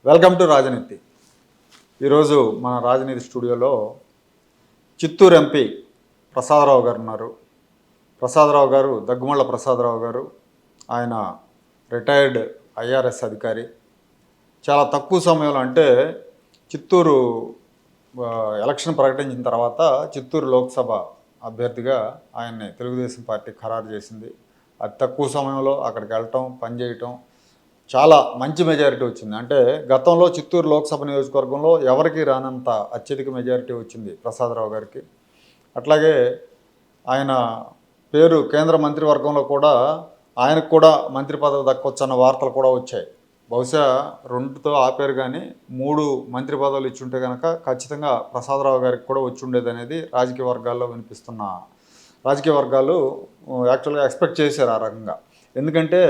Welcome to రాజనీతి. ఈరోజు మన రాజనీతి స్టూడియోలో చిత్తూరు ఎంపీ ప్రసాదరావు గారు ఉన్నారు. ప్రసాదరావు గారు దగ్గుమళ్ళ ప్రసాదరావు గారు. ఆయన రిటైర్డ్ ఐఆర్ఎస్ అధికారి. చాలా తక్కువ సమయంలో అంటే చిత్తూరు ఎలక్షన్ ప్రకటించిన తర్వాత చిత్తూరు లోక్సభ అభ్యర్థిగా ఆయన్ని తెలుగుదేశం పార్టీ ఖరారు చేసింది. అతి తక్కువ సమయంలో అక్కడికి వెళ్ళటం, పనిచేయటం, చాలా మంచి మెజారిటీ వచ్చింది. అంటే గతంలో చిత్తూరు లోక్సభ నియోజకవర్గంలో ఎవరికి రానంత అత్యధిక మెజారిటీ వచ్చింది ప్రసాదరావు గారికి. అట్లాగే ఆయన పేరు కేంద్ర మంత్రివర్గంలో కూడా ఆయనకు కూడా మంత్రి పదవి దక్కొచ్చన్న వార్తలు కూడా వచ్చాయి. బహుశా 2తో ఆపేరు, కానీ 3 మంత్రి పదవులు ఇచ్చుంటే కనుక ఖచ్చితంగా ప్రసాదరావు గారికి కూడా వచ్చి ఉండేది అనేది రాజకీయ వర్గాల్లో వినిపిస్తున్న రాజకీయ వర్గాలు యాక్చువల్గా ఎక్స్పెక్ట్ చేశారు ఆ రకంగా. ఎందుకంటే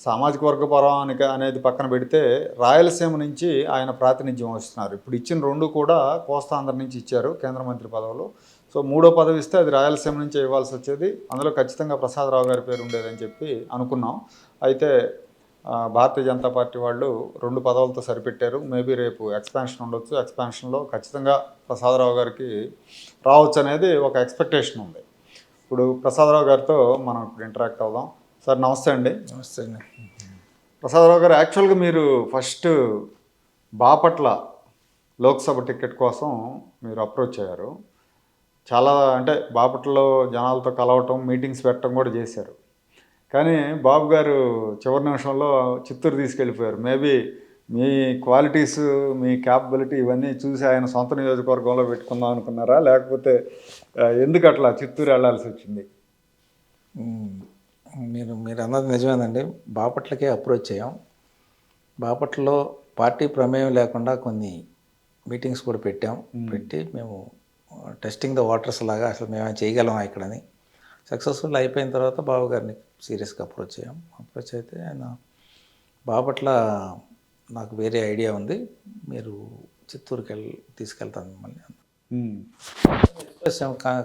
సామాజిక వర్గ పరానిక అనేది పక్కన పెడితే రాయలసీమ నుంచి ఆయన ప్రాతినిధ్యం వస్తున్నారు. ఇప్పుడు ఇచ్చిన 2 కూడా కోస్తాంధ్ర నుంచి ఇచ్చారు కేంద్ర మంత్రి పదవులు. సో 3వ పదవి ఇస్తే అది రాయలసీమ నుంచే ఇవ్వాల్సి వచ్చేది. అందులో ఖచ్చితంగా ప్రసాదరావు గారి పేరు ఉండేదని చెప్పి అనుకున్నాం. అయితే భారతీయ జనతా పార్టీ వాళ్ళు 2 పదవులతో సరిపెట్టారు. మేబీ రేపు ఎక్స్పాన్షన్ ఉండొచ్చు. ఎక్స్పాన్షన్లో ఖచ్చితంగా ప్రసాదరావు గారికి రావచ్చు అనేది ఒక ఎక్స్పెక్టేషన్ ఉంది. ఇప్పుడు ప్రసాదరావు గారితో మనం ఇప్పుడు ఇంటరాక్ట్ అవుదాం. సార్ నమస్తే అండి. నమస్తే అండి. ప్రసాదరావు గారు, యాక్చువల్గా మీరు ఫస్ట్ బాపట్ల లోక్సభ టికెట్ కోసం మీరు అప్రోచ్ అయ్యారు. చాలా అంటే బాపట్లలో జనాలతో కలవటం, మీటింగ్స్ పెట్టడం కూడా చేశారు. కానీ బాబు గారు చివరి నిమిషంలో చిత్తూరు తీసుకెళ్ళిపోయారు. మేబీ మీ క్వాలిటీస్, మీ క్యాపబిలిటీ ఇవన్నీ చూసి ఆయన సొంత నియోజకవర్గంలో పెట్టుకుందాం అనుకున్నారా, లేకపోతే ఎందుకు అట్లా చిత్తూరు వెళ్ళాల్సి వచ్చింది? మీరు అన్నది నిజమేనండి. బాపట్లకే అప్రోచ్ అయ్యాం. బాపట్లలో పార్టీ ప్రమేయం లేకుండా కొన్ని మీటింగ్స్ కూడా పెట్టి మేము టెస్టింగ్ ద వాటర్స్ లాగా అసలు మేము చేయగలం ఇక్కడని సక్సెస్ఫుల్ అయిపోయిన తర్వాత బాబు గారిని సీరియస్గా అప్రోచ్ అయ్యాం. అప్రోచ్ అయితే ఆయన బాపట్ల నాకు వేరే ఐడియా ఉంది, మీరు చిత్తూరుకి తీసుకెళ్తాను మిమ్మల్ని ఎక్స్ప్రెస్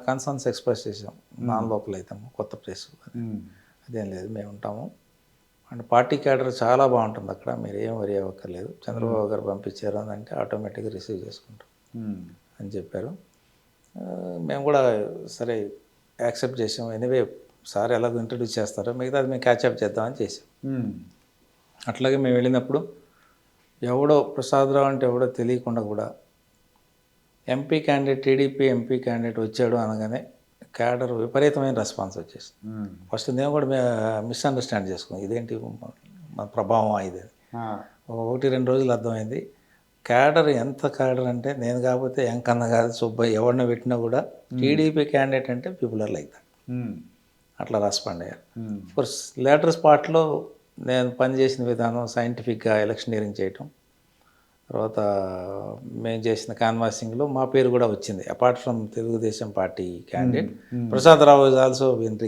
కన్సర్న్స్ ఎక్స్ప్రెస్ చేసాం. నాన్ లోకల్ అవుతాము, కొత్త ప్లేస్ అదేం లేదు, మేము ఉంటాము అండ్ పార్టీ క్యాడర్ చాలా బాగుంటుంది అక్కడ, మీరు ఏం వరి అవ్వక్కర్లేదు, చంద్రబాబు గారు పంపించారు అని అంటే ఆటోమేటిక్గా రిసీవ్ చేసుకుంటాం అని చెప్పారు. మేము కూడా సరే యాక్సెప్ట్ చేసాం. ఎనీవే సార్ ఎలాగో ఇంట్రడ్యూస్ చేస్తారో మిగతా అది మేము క్యాచ్అప్ చేద్దామని చేసాం. అట్లాగే మేము వెళ్ళినప్పుడు ఎవడో ప్రసాదరావు అంటే ఎవడో తెలియకుండా కూడా MP candidate, TDP MP candidate వచ్చాడు అనగానే క్యాడర్ విపరీతమైన రెస్పాన్స్ వచ్చేసింది. ఫస్ట్ నేను కూడా మిస్అండర్స్టాండ్ చేసుకున్నాను, ఇదేంటి మన ప్రభావం ఇది. 1-2 రోజులు అర్థమైంది. క్యాడర్ ఎంత క్యాడర్ అంటే నేను కాకపోతే ఎంకన్నా కాదు, సుబ్బయ్య ఎవరిని పెట్టినా కూడా టీడీపీ క్యాండిడేట్ అంటే పీపుల్ ఆర్ లైక్ దట్, అట్లా రెస్పాండ్ అయ్యారు. కోర్స్ లేటర్ స్పాట్లో నేను పనిచేసిన విధానం సైంటిఫిక్గా ఎలక్షనీరింగ్ చేయటం, తర్వాత మేము చేసిన కాన్వాసింగ్లో మా పేరు కూడా వచ్చింది. Apart from Telugu Desam party candidate, Prasadarao is also been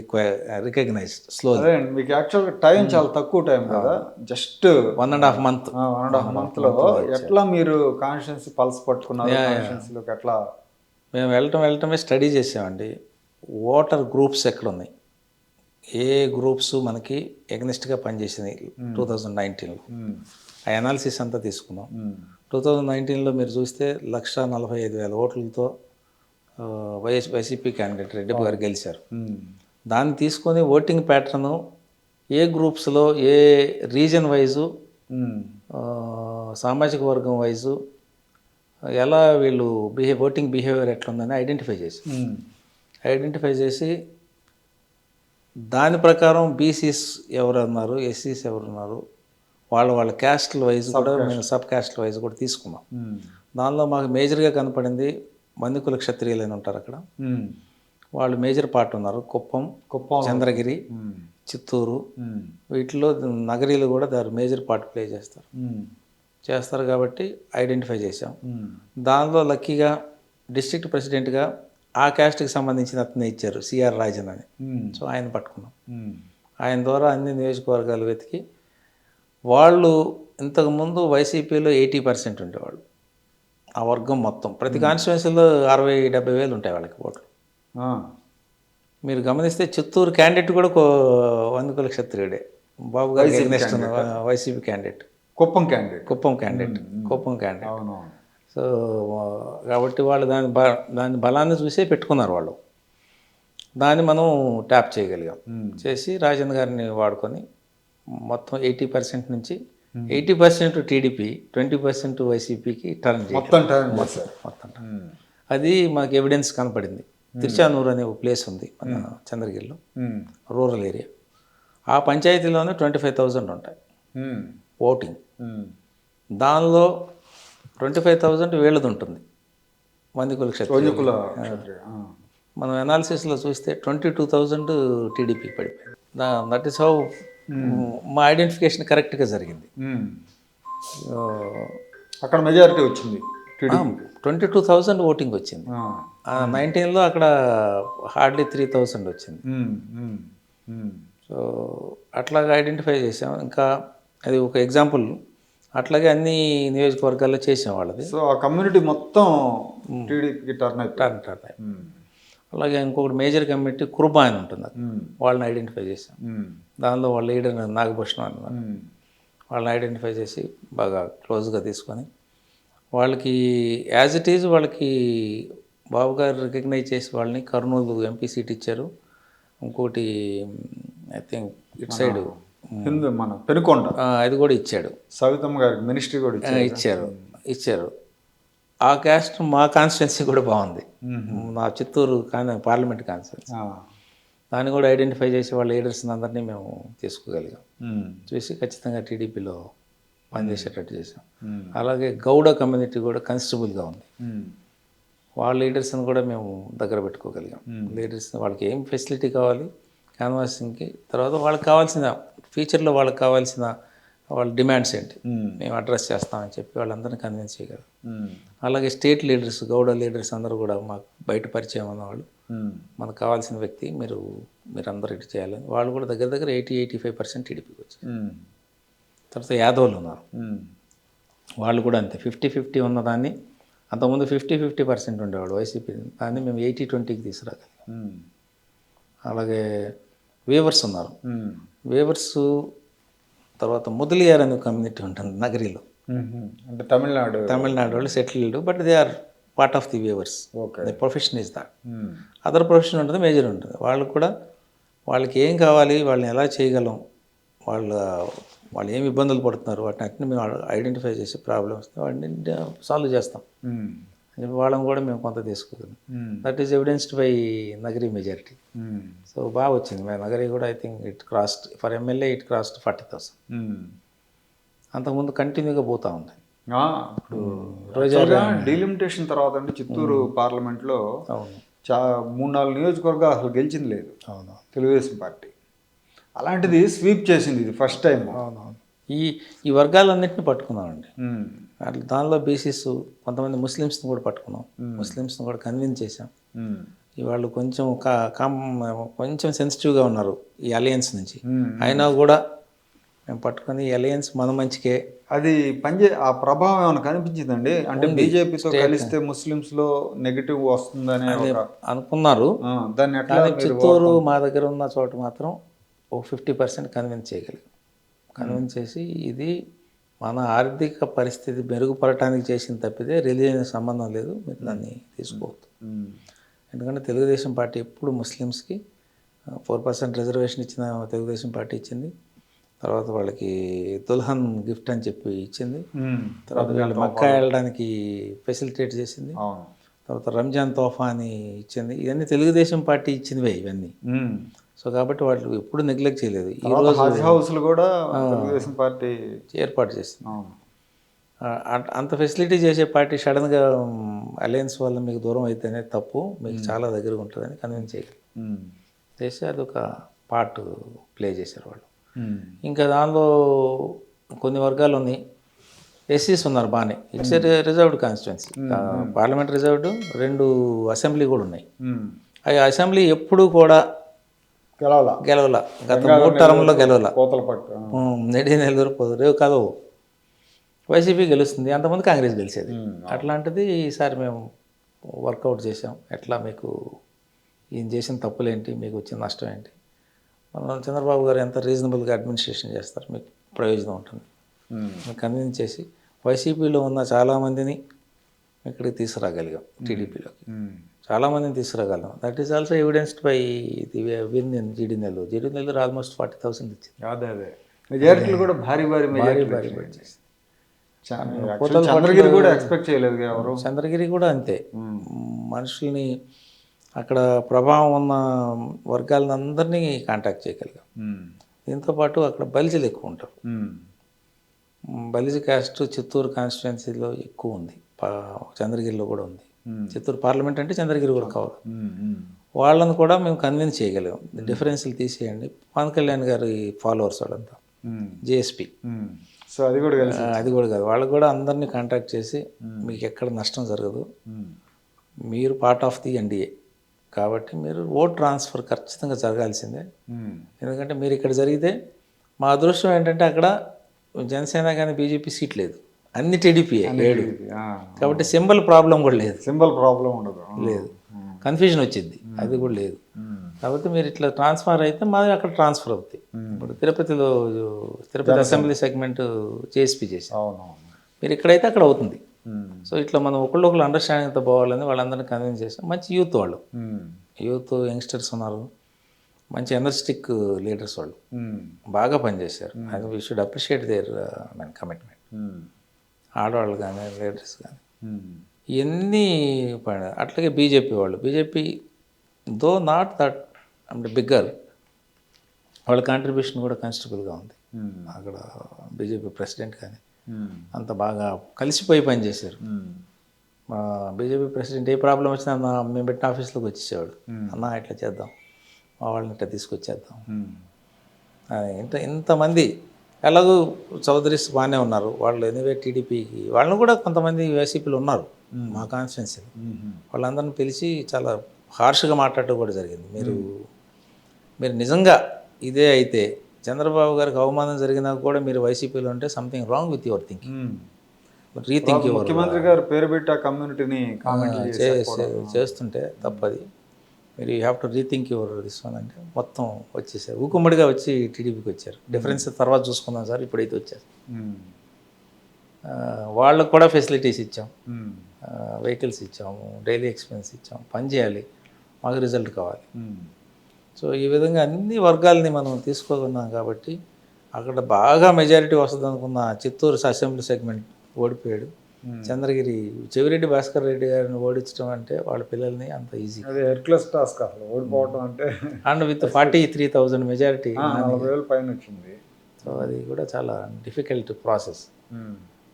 recognised slowly. మీకు యాక్చువల్గా టైం చాలా తక్కువ టైం కదా, జస్ట్ 1.5 month. 1.5 monthలో ఎట్లా మీరు కాన్షియన్స్ పల్స్ పట్టుకున్నారు? కాన్షియన్స్లోకి ఎట్లా? మేము వెళ్ళటమే స్టడీ చేసామండి. ఓటర్ గ్రూప్స్ ఎక్కడ ఉన్నాయి, ఏ గ్రూప్స్ మనకి ఎగ్నెస్ట్గా పనిచేసినాయి 2019లో, ఆ అనాలిసిస్ అంతా తీసుకున్నాం. 2019లో మీరు చూస్తే 1,45,000 ఓట్లతో వైసీపీ క్యాండిడేట్ రెడ్డి గారు గెలిచారు. దాన్ని తీసుకొని ఓటింగ్ ప్యాటర్ను ఏ గ్రూప్స్లో, ఏ రీజన్ వైజు, సామాజిక వర్గం వైజు ఎలా వీళ్ళు ఓటింగ్ బిహేవియర్ ఎట్లుందని ఐడెంటిఫై చేసి దాని ప్రకారం బీసీస్ ఎవరున్నారు, ఎస్సీస్ ఎవరున్నారు, వాళ్ళ క్యాస్ట్ల వైజ్ కూడా మేము సబ్ క్యాస్ట్ల వైజ్ కూడా తీసుకున్నాం. దానిలో మాకు మేజర్గా కనపడింది మన్నికుల క్షత్రియులు అని ఉంటారు అక్కడ, వాళ్ళు మేజర్ పార్ట్ ఉన్నారు. కుప్పం, చంద్రగిరి, చిత్తూరు, వీటిలో నగరీలు కూడా దాని మేజర్ పార్ట్ ప్లే చేస్తారు కాబట్టి ఐడెంటిఫై చేసాం. దానిలో లక్కీగా డిస్ట్రిక్ట్ ప్రెసిడెంట్గా ఆ క్యాస్ట్కి సంబంధించిన అతనే ఇచ్చారు, సిఆర్ రాజన్ అని. సో ఆయన పట్టుకున్నాం. ఆయన ద్వారా అన్ని నియోజకవర్గాలు వెతికి, వాళ్ళు ఇంతకుముందు వైసీపీలో 80% ఉండేవాళ్ళు, ఆ వర్గం మొత్తం ప్రతి కాన్స్టిట్యున్సీలో 60,000-70,000 వేలు ఉంటాయి వాళ్ళకి ఓట్లు. మీరు గమనిస్తే చిత్తూరు క్యాండిడేట్ కూడా వన్నికుల క్షత్రియుడే, బాబు గారికి next YCP candidate. Kuppam candidate. Kuppam candidate. Kuppam candidate. అవునవును. సో కాబట్టి వాళ్ళు దాని బలాన్ని చూసే పెట్టుకున్నారు వాళ్ళు. దాన్ని మనం ట్యాప్ చేయగలిగాం. చేసి రాజేంద్ర గారిని వాడుకొని మొత్తం 80% నుంచి 80% టీడీపీ, 20% వైసీపీకి టర్న్ చేయాలి. మొత్తం టర్న్ చేశారు. మొత్తం అది మనకి ఎవిడెన్స్ కనపడింది. తిరుచానూరు అనే ఒక ప్లేస్ ఉంది మన చంద్రగిరిలో, రూరల్ ఏరియా. ఆ పంచాయతీలోనే 25,000 ఉంటాయి ఓటింగ్. దానిలో 25,000 వీళ్ళది ఉంటుంది, మందికుల క్షత్రియులు. మనం అనాలిసిస్లో చూస్తే 22,000 టీడీపీ పడిపోయింది. దట్ ఈస్ హౌ మా ఐడెంటిఫికేషన్ కరెక్ట్గా జరిగింది. అక్కడ మెజారిటీ వచ్చింది. 22,000 ఓటింగ్ వచ్చింది. 19లో అక్కడ హార్డ్లీ 3,000 వచ్చింది. సో అట్లాగా ఐడెంటిఫై చేసాం. ఇంకా అది ఒక ఎగ్జాంపుల్. అట్లాగే అన్ని నియోజకవర్గాల్లో చేసాం వాళ్ళది. సో ఆ కమ్యూనిటీ మొత్తం టీడీపీకి టర్న్ అయ్యి. అలాగే ఇంకొకటి మేజర్ కమ్యూనిటీ కురుబా అని ఉంటుంది, వాళ్ళని ఐడెంటిఫై చేసాం. దానిలో వాళ్ళ లీడర్ నాగభూషణం అన్నమాట. వాళ్ళని ఐడెంటిఫై చేసి బాగా క్లోజ్గా తీసుకొని వాళ్ళకి యాజ్ ఇట్ ఈజ్ వాళ్ళకి బాబు గారు రికగ్నైజ్ చేసి వాళ్ళని కర్నూలు ఎంపీ సీట్ ఇచ్చారు. ఇంకోటి ఐ థింక్ ఇటు సైడ్ హిందూ మన పెనుకొండ అది కూడా ఇచ్చాడు. సవితమ్మ గారికి మినిస్ట్రీ కూడా ఇచ్చారు. ఆ క్యాస్ట్ మా కాన్స్టిట్యున్సీ కూడా బాగుంది, నా చిత్తూరు పార్లమెంట్ కాన్స్టిట్యున్సీ. దాన్ని కూడా ఐడెంటిఫై చేసి వాళ్ళ లీడర్స్ని అందరినీ మేము తీసుకోగలిగాం. చూసి ఖచ్చితంగా టీడీపీలో పనిచేసేటట్టు చేసాం. అలాగే గౌడ కమ్యూనిటీ కూడా కన్స్టబుల్గా ఉంది. వాళ్ళ లీడర్స్ని కూడా మేము దగ్గర పెట్టుకోగలిగాం. లీడర్స్ వాళ్ళకి ఏం ఫెసిలిటీ కావాలి క్యాన్వాసింగ్కి, తర్వాత వాళ్ళకి కావాల్సిన ఫ్యూచర్లో వాళ్ళకి కావాల్సిన వాళ్ళ డిమాండ్స్ ఏంటి మేము అడ్రస్ చేస్తామని చెప్పి వాళ్ళందరినీ కన్విన్స్ చేయగలం. అలాగే స్టేట్ లీడర్స్, గౌడ లీడర్స్ అందరూ కూడా మాకు బయట పరిచయం ఉన్నవాళ్ళు, మనకు కావాల్సిన వ్యక్తి మీరందరూ ఇటు చేయాలని వాళ్ళు కూడా దగ్గర దగ్గర 80-85% టీడీపీకి వచ్చారు. తర్వాత యాదవులు ఉన్నారు, వాళ్ళు కూడా అంతే 50-50 ఉన్నదాన్ని. అంతకుముందు 50-50% ఉండేవాడు వైసీపీ, దాన్ని మేము 80-20కి తీసుకురాగలిగాం. అలాగే వేవర్స్ ఉన్నారు. వేవర్స్ తర్వాత ముదలియార్ అనే కమ్యూనిటీ ఉంటుంది నగరిలో, అంటే తమిళనాడు వాళ్ళు settled, but they are part of the weavers. The profession is that. Other profession ఉంటుంది, మేజర్ ఉంటుంది. వాళ్ళు కూడా వాళ్ళకి ఏం కావాలి, వాళ్ళని ఎలా చేయగలం, వాళ్ళు ఏమి ఇబ్బందులు పడుతున్నారు, వాటిని అట్ని మేము ఐడెంటిఫై చేసి ప్రాబ్లమ్స్ వాటిని సాల్వ్ చేస్తాం. వాళ్ళని కూడా మేము కొంత తీసుకోగలం. That is evidenced by Nagari majority. So బాగా వచ్చింది. మా నగరి కూడా I think it crossed for MLA it crossed 40,000. అంతకుముందు కంటిన్యూగా పోతూ ఉంది. డీలిమిటేషన్ తర్వాత అంటే చిత్తూరు పార్లమెంట్లో 3-4 నియోజకవర్గాలు అసలు గెలిచింది లేదు తెలుగుదేశం పార్టీ. అలాంటిది స్వీప్ చేసింది, ఇది ఫస్ట్ టైం. ఈ వర్గాలన్నింటినీ పట్టుకున్నామండి. దానిలో బీసీస్, కొంతమంది ముస్లిమ్స్ని కూడా పట్టుకున్నాం. ముస్లిమ్స్ని కూడా కన్విన్స్ చేసాం. వాళ్ళు కొంచెం కొంచెం సెన్సిటివ్గా ఉన్నారు ఈ అలయన్స్ నుంచి, అయినా కూడా మేము పట్టుకొని ఈ అలయన్స్ మన మంచికే. అది ఆ ప్రభావం ఏమైనా కనిపించిందండి? అంటే బీజేపీతో కలిస్తే ముస్లిమ్స్లో నెగిటివ్ వస్తుందని అనుకున్నారు. దాన్ని చిత్తూరు మా దగ్గర ఉన్న చోట మాత్రం ఓ 50% కన్విన్స్ చేయగలిగాం. కన్విన్స్ చేసి ఇది మన ఆర్థిక పరిస్థితి మెరుగుపడటానికి చేసిన తప్పితే రిలీజియన్ సంబంధం లేదు, మీరు దాన్ని తీసుకోవద్దు. ఎందుకంటే తెలుగుదేశం పార్టీ ఎప్పుడు ముస్లిమ్స్కి 4% రిజర్వేషన్ ఇచ్చిన తెలుగుదేశం పార్టీ ఇచ్చింది. తర్వాత వాళ్ళకి దుల్హన్ గిఫ్ట్ అని చెప్పి ఇచ్చింది. తర్వాత వీళ్ళు మక్కా వెళ్ళడానికి ఫెసిలిటేట్ చేసింది. తర్వాత రంజాన్ తోఫా అని ఇచ్చింది. ఇవన్నీ తెలుగుదేశం పార్టీ ఇచ్చినవే ఇవన్నీ. సో కాబట్టి వాళ్ళు ఎప్పుడు నెగ్లెక్ట్ చేయలేదు. ఈరోజు హజ్ హౌస్లు కూడా తెలుగుదేశం పార్టీ ఏర్పాటు చేస్తుంది. అంత ఫెసిలిటీ చేసే పార్టీ సడన్గా అలయన్స్ వల్ల మీకు దూరం అయితేనే తప్పు, మీకు చాలా దగ్గర ఉంటుందని కన్విన్స్ చేయగలరు. చేసి అదొక పార్ట్ ప్లే చేశారు వాళ్ళు. ఇంకా దానిలో కొన్ని వర్గాలు ఉన్నాయి, ఎస్సీస్ ఉన్నారు బాగానే. It's reserved constituency, parliament reserved, 2 assembly కూడా ఉన్నాయి. ఆ అసెంబ్లీ ఎప్పుడు కూడా గెలవల, గత 3 టర్మ్లో గెలవల. నెడి నెల్లూరు రేవు కదవు వైసీపీ గెలుస్తుంది, అంతకుముందు కాంగ్రెస్ గెలిచేది. అట్లాంటిది ఈసారి మేము వర్కౌట్ చేసాం. ఎట్లా మీకు ఈయన చేసిన తప్పులేంటి, మీకు వచ్చిన నష్టం ఏంటి, చంద్రబాబు గారు ఎంత రీజనబుల్గా అడ్మినిస్ట్రేషన్ చేస్తారు, మీకు ప్రయోజనం ఉంటుంది. కన్విన్స్ చేసి వైసీపీలో ఉన్న చాలామందిని ఇక్కడికి తీసుకురాగలిగాం టీడీపీలోకి. చాలామందిని తీసుకురాగలం. That is also evidenced by the win in GD Nellore almost 40,000 ఇచ్చింది. అదే మెజారిటీలు కూడా భారీ భారీ మెజారిటీ. చంద్రగిరి కూడా ఎక్స్పెక్ట్ చేయలేదు ఎవరు. చంద్రగిరి కూడా అంతే. మనుషుల్ని అక్కడ ప్రభావం ఉన్న వర్గాలను అందరినీ కాంటాక్ట్ చేయగలిగాం. దీంతోపాటు అక్కడ బలిజలు ఎక్కువ ఉంటారు. బలిజ క్యాస్ట్ చిత్తూరు కాన్స్టిట్యున్సీలో ఎక్కువ ఉంది, చంద్రగిరిలో కూడా ఉంది. చిత్తూరు పార్లమెంట్ అంటే చంద్రగిరి కూడా కావాలి. వాళ్ళని కూడా మేము కన్విన్స్ చేయగలిగాం. డిఫరెన్స్లు తీసేయండి. పవన్ కళ్యాణ్ గారి ఫాలోవర్స్ వాళ్ళంతా జేఎస్పీ. సో అది కూడా కాదు, వాళ్ళకు కూడా అందరినీ కాంటాక్ట్ చేసి మీకు ఎక్కడ నష్టం జరగదు, మీరు పార్ట్ ఆఫ్ ది ఎన్డీఏ కాబట్టి మీరు ఓట్ ట్రాన్స్ఫర్ ఖచ్చితంగా జరగాల్సిందే. ఎందుకంటే మీరు ఇక్కడ జరిగితే మా అదృష్టం ఏంటంటే అక్కడ జనసేన కానీ బీజేపీ సీట్ లేదు, అన్ని టీడీపీ 7 కాబట్టి సింబల్ ప్రాబ్లం కూడా లేదు. లేదు, కన్ఫ్యూజన్ వచ్చింది, అది కూడా లేదు. కాబట్టి మీరు ఇట్లా ట్రాన్స్ఫర్ అయితే మాది అక్కడ ట్రాన్స్ఫర్ అవుతాయి. ఇప్పుడు తిరుపతి అసెంబ్లీ సెగ్మెంట్ జేఎస్పీ చేసాం, మీరు ఇక్కడైతే అక్కడ అవుతుంది. సో ఇట్లా మనం ఒకళ్ళు అండర్స్టాండింగ్తో పోవాలని వాళ్ళందరినీ కన్విన్స్ చేస్తాం. మంచి యూత్ వాళ్ళు, యూత్ యంగ్స్టర్స్ ఉన్నారు, మంచి ఎనర్జెటిక్ లీడర్స్ వాళ్ళు, బాగా పనిచేశారు. అది we should appreciate their commitment. ఆడవాళ్ళు కానీ లీడర్స్ కానీ ఇవన్నీ అట్లాగే బీజేపీ దో నాట్ దట్ అంటే బిగ్గర్, వాళ్ళ కాంట్రిబ్యూషన్ కూడా కన్సిడరబుల్గా ఉంది. అక్కడ బీజేపీ ప్రెసిడెంట్ కానీ అంత బాగా కలిసిపోయి పనిచేశారు. మా బీజేపీ ప్రెసిడెంట్ ఏ ప్రాబ్లం వచ్చినా మేము పెట్టిన ఆఫీస్లోకి వచ్చేసేవాడు, అన్న ఇట్లా చేద్దాం, మా వాళ్ళని ఇట్లా తీసుకొచ్చేద్దాం. ఇంతమంది ఎలాగో చౌదరీస్ బాగానే ఉన్నారు వాళ్ళు. ఎనివే టీడీపీకి వాళ్ళని కూడా కొంతమంది వైసీపీలు ఉన్నారు మా కాన్స్టిట్యున్సీలో, వాళ్ళందరిని పిలిచి చాలా హార్ష్గా మాట్లాడటం కూడా జరిగింది. మీరు నిజంగా ఇదే అయితే చంద్రబాబు గారికి అవమానం జరిగినా కూడా మీరు వైసీపీలో ఉంటే something wrong with your thinking, rethink. ముఖ్యమంత్రి గారు పేరు పెట్టి ఆ కమ్యూనిటీని చేస్తుంటే తప్పది. మీరు you have to rethink your this one అంటే మొత్తం వచ్చేసారు, ఊకుమ్మడిగా వచ్చి టీడీపీకి వచ్చారు. డిఫరెన్స్ తర్వాత చూసుకుందాం సార్, ఇప్పుడైతే వచ్చారు. వాళ్ళకు కూడా ఫెసిలిటీస్ ఇచ్చాం, వెహికల్స్ ఇచ్చాము, డైలీ ఎక్స్పెన్స్ ఇచ్చాం, పని చేయాలి, మాకు రిజల్ట్ కావాలి. సో ఈ విధంగా అన్ని వర్గాలని మనం తీసుకోకున్నాం కాబట్టి అక్కడ బాగా మెజారిటీ వస్తుంది అనుకున్న చిత్తూరు అసెంబ్లీ సెగ్మెంట్ ఓడిపోయాడు. చంద్రగిరి చెవిరెడ్డి భాస్కర్ రెడ్డి గారిని ఓడించడం అంటే వాళ్ళ పిల్లల్ని అంత ఈజీ, హెర్క్యులస్ టాస్క్ అసలు ఓడిపోవడం అంటే. అండ్ విత్ 43,000 మెజారిటీ, 40,000 పైన వచ్చింది. సో అది కూడా చాలా డిఫికల్ట్ ప్రాసెస్.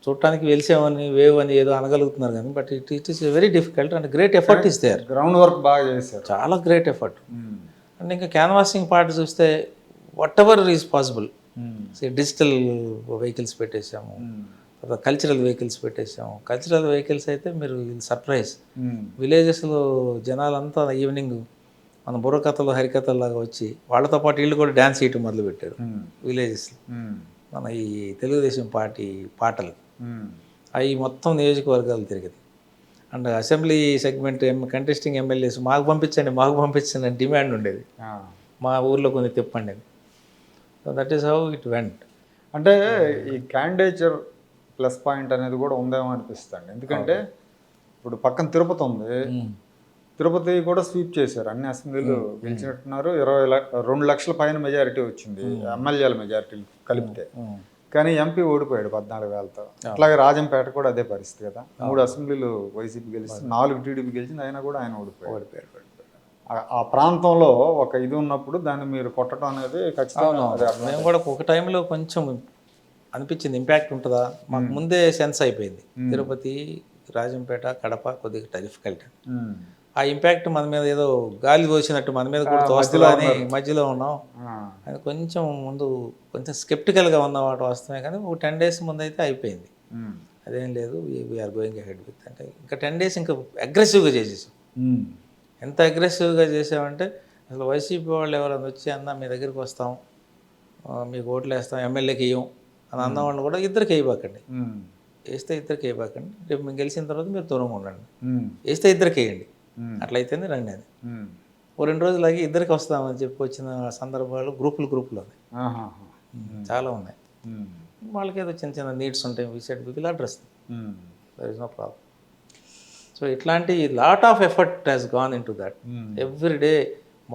చూడటానికి వెలిసామని వేవ్ అని ఏదో అనగలుగుతున్నారు కానీ but it is very difficult and great effort is there. Ground work బాగా చేశారు, చాలా గ్రేట్ ఎఫర్ట్. అండ్ ఇంకా క్యాన్వాసింగ్ పార్ట్ చూస్తే whatever is possible, digital vehicles పెట్టేసాము, కల్చరల్ వెహికల్స్ పెట్టేసాము. కల్చరల్ వెహికల్స్ అయితే మీరు సర్ప్రైజ్, విలేజెస్లో జనాలంతా ఈవినింగ్ మన బుర్రకథలు హరికథల్లాగా వచ్చి వాళ్ళతో పాటు వీళ్ళు కూడా డ్యాన్స్ చేయటం మొదలుపెట్టారు విలేజెస్లో. మన ఈ తెలుగుదేశం పార్టీ పాటలు అవి మొత్తం నియోజకవర్గాలు తిరిగింది. And assembly segment contesting MLAs మాకు పంపించండి అని డిమాండ్ ఉండేది, మా ఊర్లో కొన్ని తిప్పండి. So that is how it went. అంటే ఈ క్యాండిడేచర్ ప్లస్ పాయింట్ అనేది కూడా ఉందేమో అనిపిస్తుంది. ఎందుకంటే ఇప్పుడు పక్కన తిరుపతి ఉంది, తిరుపతి కూడా స్వీప్ చేశారు, అన్ని అసెంబ్లీలు గెలిచినట్టున్నారు. 2 లక్షల పైన మెజారిటీ వచ్చింది ఎమ్మెల్యేల మెజారిటీ కలిపితే. కానీ ఎంపీ ఓడిపోయాడు 14,000తో. అట్లాగే రాజంపేట కూడా అదే పరిస్థితి కదా, 3 అసెంబ్లీలు వైసీపీ గెలిచి 4 టీడీపీ గెలిచింది, అయినా కూడా ఆయన ఓడిపోయాడు. ఆ ప్రాంతంలో ఒక ఇది ఉన్నప్పుడు దాన్ని మీరు కొట్టడం అనేది ఖచ్చితంగా. మేము కూడా ఒక టైంలో కొంచెం అనిపించింది ఇంపాక్ట్ ఉంటుందా, మాకు ముందే సెన్స్ అయిపోయింది. తిరుపతి, రాజంపేట, కడప కొద్దిగా డిఫికల్ట్. ఆ ఇంపాక్ట్ మన మీద ఏదో గాలి తోసినట్టు మన మీద కూడా తోస్తుందా అని మధ్యలో ఉన్నాం. అది కొంచెం ముందు కొంచెం స్కెప్టికల్గా ఉన్న వాటి వస్తున్నాయి. కానీ ఒక 10 days ముందు అయితే అయిపోయింది, అదేం లేదు వీఆర్ గోయింగ్ అహెడ్ విత్ అంటే. ఇంకా 10 days ఇంకా అగ్రెసివ్గా చేసేసాం. ఎంత అగ్రెసివ్గా చేసామంటే అసలు వైసీపీ వాళ్ళు ఎవరైనా వచ్చి అన్న మీ దగ్గరికి వస్తాం, మీకు ఓట్లు వేస్తాం, ఎమ్మెల్యేకి వేయం అని అన్న వాళ్ళు కూడా ఇద్దరికి వేయబాకండి, వేస్తే ఇద్దరికి వేయబాకండి, రేపు మేము గెలిచిన తర్వాత మీరు దూరంగా ఉండండి, వేస్తే ఇద్దరికి వేయండి, అట్లయితేనే రండి అని. ఓ 2 రోజులు ఆగి ఇద్దరికి వస్తామని చెప్పి వచ్చిన సందర్భాలు గ్రూపులు ఉన్నాయి, చాలా ఉన్నాయి. వాళ్ళకి ఏదో చిన్న చిన్న నీడ్స్ ఉంటాయి, we said we will address there is no problem. So ఇట్లాంటి lot of effort has gone into that. Every day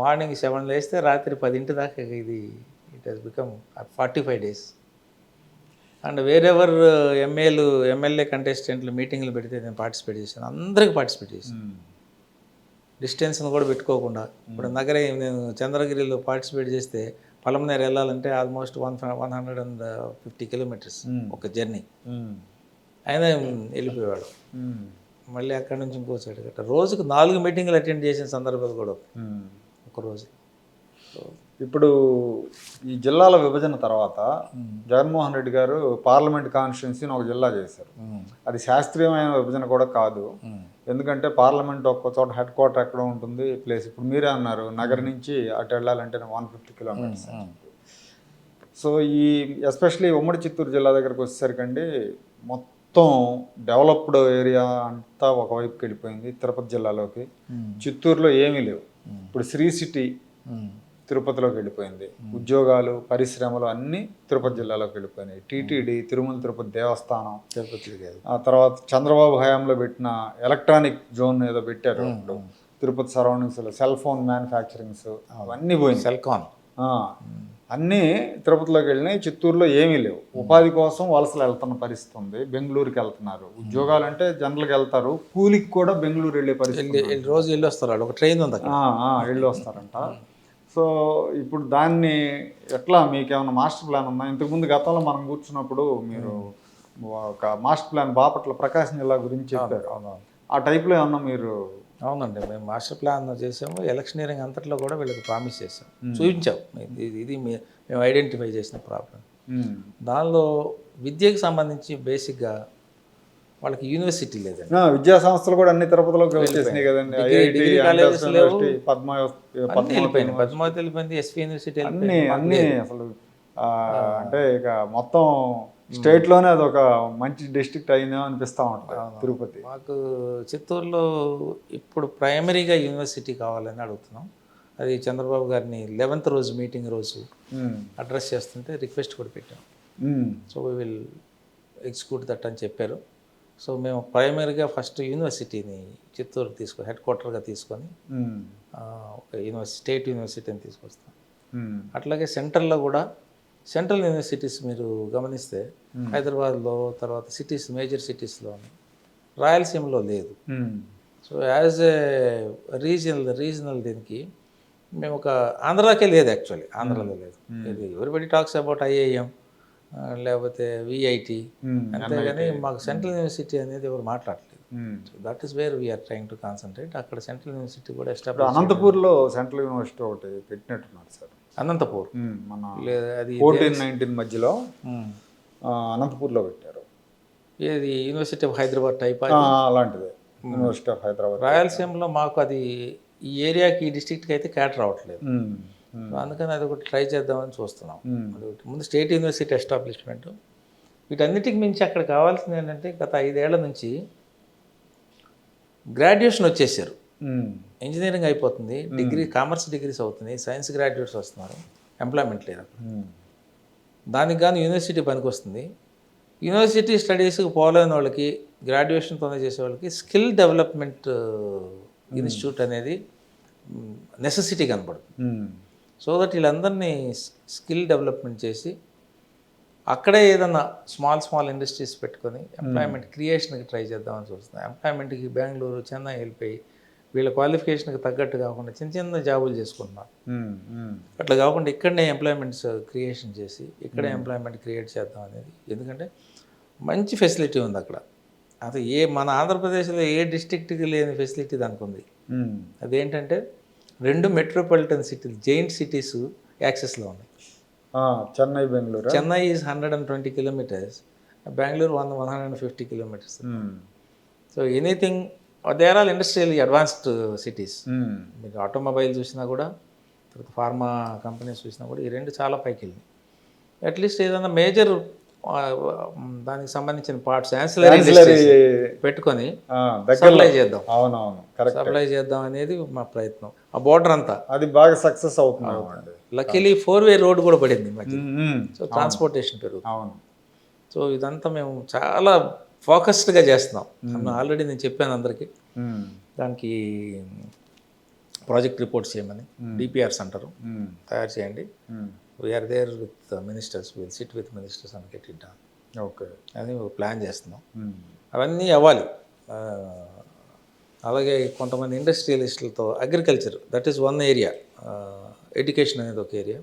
morning 7 లేస్తే రాత్రి 10 దాకా ఇది it has become 45 days. And wherever MLA కంటెస్టెంట్లు మీటింగ్లు పెడితే నేను పార్టిసిపేట్ చేశాను, అందరికి పార్టిసిపేట్ చేశాను, డిస్టెన్స్ని కూడా పెట్టుకోకుండా. ఇప్పుడు నేను చంద్రగిరిలో పార్టిసిపేట్ చేస్తే పలమనేరు వెళ్ళాలంటే ఆల్మోస్ట్ 150 kilometers ఒక జర్నీ. అయినా వెళ్ళిపోయేవాడు, మళ్ళీ అక్కడి నుంచి ఇంకో సైడ్ గట్ట రోజుకు 4 మీటింగ్లు అటెండ్ చేసిన సందర్భాలు కూడా ఒకరోజు. ఇప్పుడు ఈ జిల్లాల విభజన తర్వాత జగన్మోహన్ రెడ్డి గారు పార్లమెంట్ కాన్స్టిట్యున్సీని ఒక జిల్లా చేశారు. అది శాస్త్రీయమైన విభజన కూడా కాదు, ఎందుకంటే పార్లమెంట్ ఒక్క చోట హెడ్ క్వార్టర్ ఎక్కడ ఉంటుంది ప్లేస్. ఇప్పుడు మీరే అన్నారు నగర్ నుంచి అటు వెళ్ళాలంటే 150 kilometers. సో ఈ ఎస్పెషలీ ఉమ్మడి చిత్తూరు జిల్లా దగ్గరకు వచ్చేసరికండి మొత్తం డెవలప్డ్ ఏరియా అంతా ఒకవైపుకి వెళ్ళిపోయింది తిరుపతి జిల్లాలోకి. చిత్తూరులో ఏమీ లేవు. ఇప్పుడు శ్రీ సిటీ తిరుపతిలోకి వెళ్ళిపోయింది, ఉద్యోగాలు పరిశ్రమలు అన్నీ తిరుపతి జిల్లాలోకి వెళ్ళిపోయినాయి. టీటీడీ తిరుమల తిరుపతి దేవస్థానం తిరుపతి, ఆ తర్వాత చంద్రబాబు హయాంలో పెట్టిన ఎలక్ట్రానిక్ జోన్ ఏదో పెట్టారు ఇప్పుడు తిరుపతి సరౌండింగ్స్లో, సెల్ ఫోన్ మ్యానుఫ్యాక్చరింగ్స్ అవన్నీ పోయింది, సెల్కాన్ అన్నీ తిరుపతిలోకి వెళ్ళినాయి. చిత్తూరులో ఏమీ లేవు. ఉపాధి కోసం వలసలు వెళ్తున్న పరిస్థితి ఉంది, బెంగళూరుకి వెళ్తున్నారు. ఉద్యోగాలు అంటే జనరల్గా వెళ్తారు, కూలికి కూడా బెంగళూరు వెళ్ళే పరిస్థితి, రోజు వెళ్ళి వస్తారు, ఒక ట్రైన్ ఉంది వెళ్ళి వస్తారంట. సో ఇప్పుడు దాన్ని ఎట్లా మీకేమైనా మాస్టర్ ప్లాన్ ఉందా? ఇంతకుముందు గతంలో మనం కూర్చున్నప్పుడు మీరు ఒక మాస్టర్ ప్లాన్ బాపట్ల ప్రకాశం జిల్లా గురించి చెప్పారు, ఆ టైప్లో ఏమన్నా మీరు? అవునండి, మేము మాస్టర్ ప్లాన్ చేసాము. ఎలక్షనీరింగ్ అంతట్లో కూడా వీళ్ళకి ప్రామిస్ చేసాం, చూపించాం ఇది మేము ఐడెంటిఫై చేసిన ప్రాబ్లం. దానిలో విద్యకు సంబంధించి బేసిక్గా వాళ్ళకి యూనివర్సిటీ లేదండి. విద్యా సంస్థలు కూడా అన్ని తిరుపతిలోకి వచ్చేసినాయి కదండి. డిగ్రీ కాలేజెస్ లేవు, పద్మావతి వెళ్ళిపోయింది, ఎస్పీ యూనివర్సిటీ అన్ని అసలు అంటే ఇక మొత్తం స్టేట్లోనే అది ఒక మంచి డిస్ట్రిక్ట్ అయిందో అనిపిస్తూ ఉంటుంది తిరుపతి. మాకు చిత్తూరులో ఇప్పుడు ప్రైమరీగా యూనివర్సిటీ కావాలని అడుగుతున్నాం. అది చంద్రబాబు గారిని 11th రోజు మీటింగ్ రోజు అడ్రస్ చేస్తుంటే రిక్వెస్ట్ కూడా పెట్టాం. So we will execute that అని చెప్పారు. సో మేము ప్రైమరీగా ఫస్ట్ యూనివర్సిటీని చిత్తూరు హెడ్ క్వార్టర్గా తీసుకొని ఒక స్టేట్ యూనివర్సిటీని తీసుకొస్తాం. అట్లాగే సెంట్రల్లో కూడా సెంట్రల్ యూనివర్సిటీస్ మీరు గమనిస్తే హైదరాబాద్లో, తర్వాత సిటీస్ మేజర్ సిటీస్లో, రాయలసీమలో లేదు. సో యాజ్ ఏ రీజనల్ దీనికి మేము ఒక ఆంధ్రాకే లేదు, యాక్చువల్లీ ఆంధ్రాలో లేదు. ఇది ఎవరిబడి టాక్స్ అబౌట్ ఐఐఎం లేకపోతే విఐటి, అంతేగాని మాకు సెంట్రల్ యూనివర్సిటీ అనేది ఎవరు మాట్లాడలేదు. So that is where we are trying to concentrate. అక్కడ సెంట్రల్ యూనివర్సిటీ కూడా ఎస్టాబ్లిష్. అనంతపూర్లో సెంట్రల్ యూనివర్సిటీ ఒకటి పెట్టినట్టున్నారు సార్. అనంతపూర్ మన అది 14-19 మధ్యలో అనంతపూర్లో పెట్టారు. ఏది యూనివర్సిటీ ఆఫ్ హైదరాబాద్ టైప్ అలాంటిదే యూనివర్సిటీ ఆఫ్ హైదరాబాద్. రాయలసీమలో మాకు అది ఈ ఏరియాకి ఈ డిస్ట్రిక్ట్కి అయితే క్యాటర్ రావట్లేదు. అందుకని అది ఒకటి ట్రై చేద్దామని చూస్తున్నాం. ముందు స్టేట్ యూనివర్సిటీ ఎస్టాబ్లిష్మెంట్. వీటన్నిటికి మించి అక్కడ కావాల్సింది ఏంటంటే గత 5 ఏళ్ల నుంచి గ్రాడ్యుయేషన్ వచ్చేసారు. ఇంజనీరింగ్ అయిపోతుంది, డిగ్రీ కామర్స్ డిగ్రీస్ అవుతుంది, సైన్స్ గ్రాడ్యుయేట్స్ వస్తున్నారు, ఎంప్లాయ్మెంట్ లేదు. దానికి కానీ యూనివర్సిటీ పనికి వస్తుంది. యూనివర్సిటీ స్టడీస్కి పోలేని వాళ్ళకి, గ్రాడ్యుయేషన్తోనే చేసే వాళ్ళకి స్కిల్ డెవలప్మెంట్ ఇన్స్టిట్యూట్ అనేది నెసెసిటీ కనపడుతుంది. సో దట్ వీళ్ళందరినీ స్కిల్ డెవలప్మెంట్ చేసి అక్కడే ఏదన్నా స్మాల్ ఇండస్ట్రీస్ పెట్టుకొని ఎంప్లాయ్మెంట్ క్రియేషన్కి ట్రై చేద్దామని చూస్తున్నాం. ఎంప్లాయ్మెంట్కి బెంగళూరు, చెన్నై వెళ్ళిపోయి వీళ్ళ క్వాలిఫికేషన్కి తగ్గట్టు కాకుండా చిన్న జాబులు చేసుకుంటున్నారు. అట్లా కాకుండా ఇక్కడనే ఎంప్లాయ్మెంట్స్ క్రియేషన్ చేసి ఇక్కడే ఎంప్లాయ్మెంట్ క్రియేట్ చేద్దాం అనేది. ఎందుకంటే మంచి ఫెసిలిటీ ఉంది అక్కడ. అది మన ఆంధ్రప్రదేశ్లో ఏ డిస్ట్రిక్ట్కి లేని ఫెసిలిటీ దానికి ఉంది. అదేంటంటే 2 మెట్రోపాలిటన్ సిటీలు, జైంట్ సిటీస్ యాక్సెస్లో ఉన్నాయి. Chennai, Bengaluru. Chennai is 120 kilometers, Bengaluru 150 kilometers. So anything they are all industrially advanced cities. మీకు ఆటోమొబైల్ చూసినా కూడా, తర్వాత ఫార్మా కంపెనీస్ చూసినా కూడా ఈ 2 చాలా పైకి వెళ్ళినాయి. అట్లీస్ట్ ఏదైనా మేజర్ దానికి సంబంధించిన పార్ట్స్ యాన్సిలరీ పెట్టుకొని సప్లై చేద్దాం. అవునవును, సప్లై చేద్దాం అనేది మా ప్రయత్నం. ఆ బోర్డర్ అంతా అది బాగా సక్సెస్ అవుతుంది. లక్కీలీ 4-way రోడ్ కూడా పడింది మధ్య. సో ట్రాన్స్పోర్టేషన్ పెరుగుతుంది. అవును. సో ఇదంతా మేము చాలా ఫోకస్డ్గా చేస్తున్నాం. ఆల్రెడీ నేను చెప్పాను అందరికీ దానికి ప్రాజెక్ట్ రిపోర్ట్స్ చేయమని, డిపిఆర్స్ అంటారు, తయారు చేయండి. We're there with ministers, will sit with ministers and get it done. Okay. అది ప్లాన్ చేస్తున్నాం. అవన్నీ అవ్వాలి. అలాగే కొంతమంది ఇండస్ట్రియలిస్టులతో agriculture, that is one area. Education అనేది ఒక ఏరియా.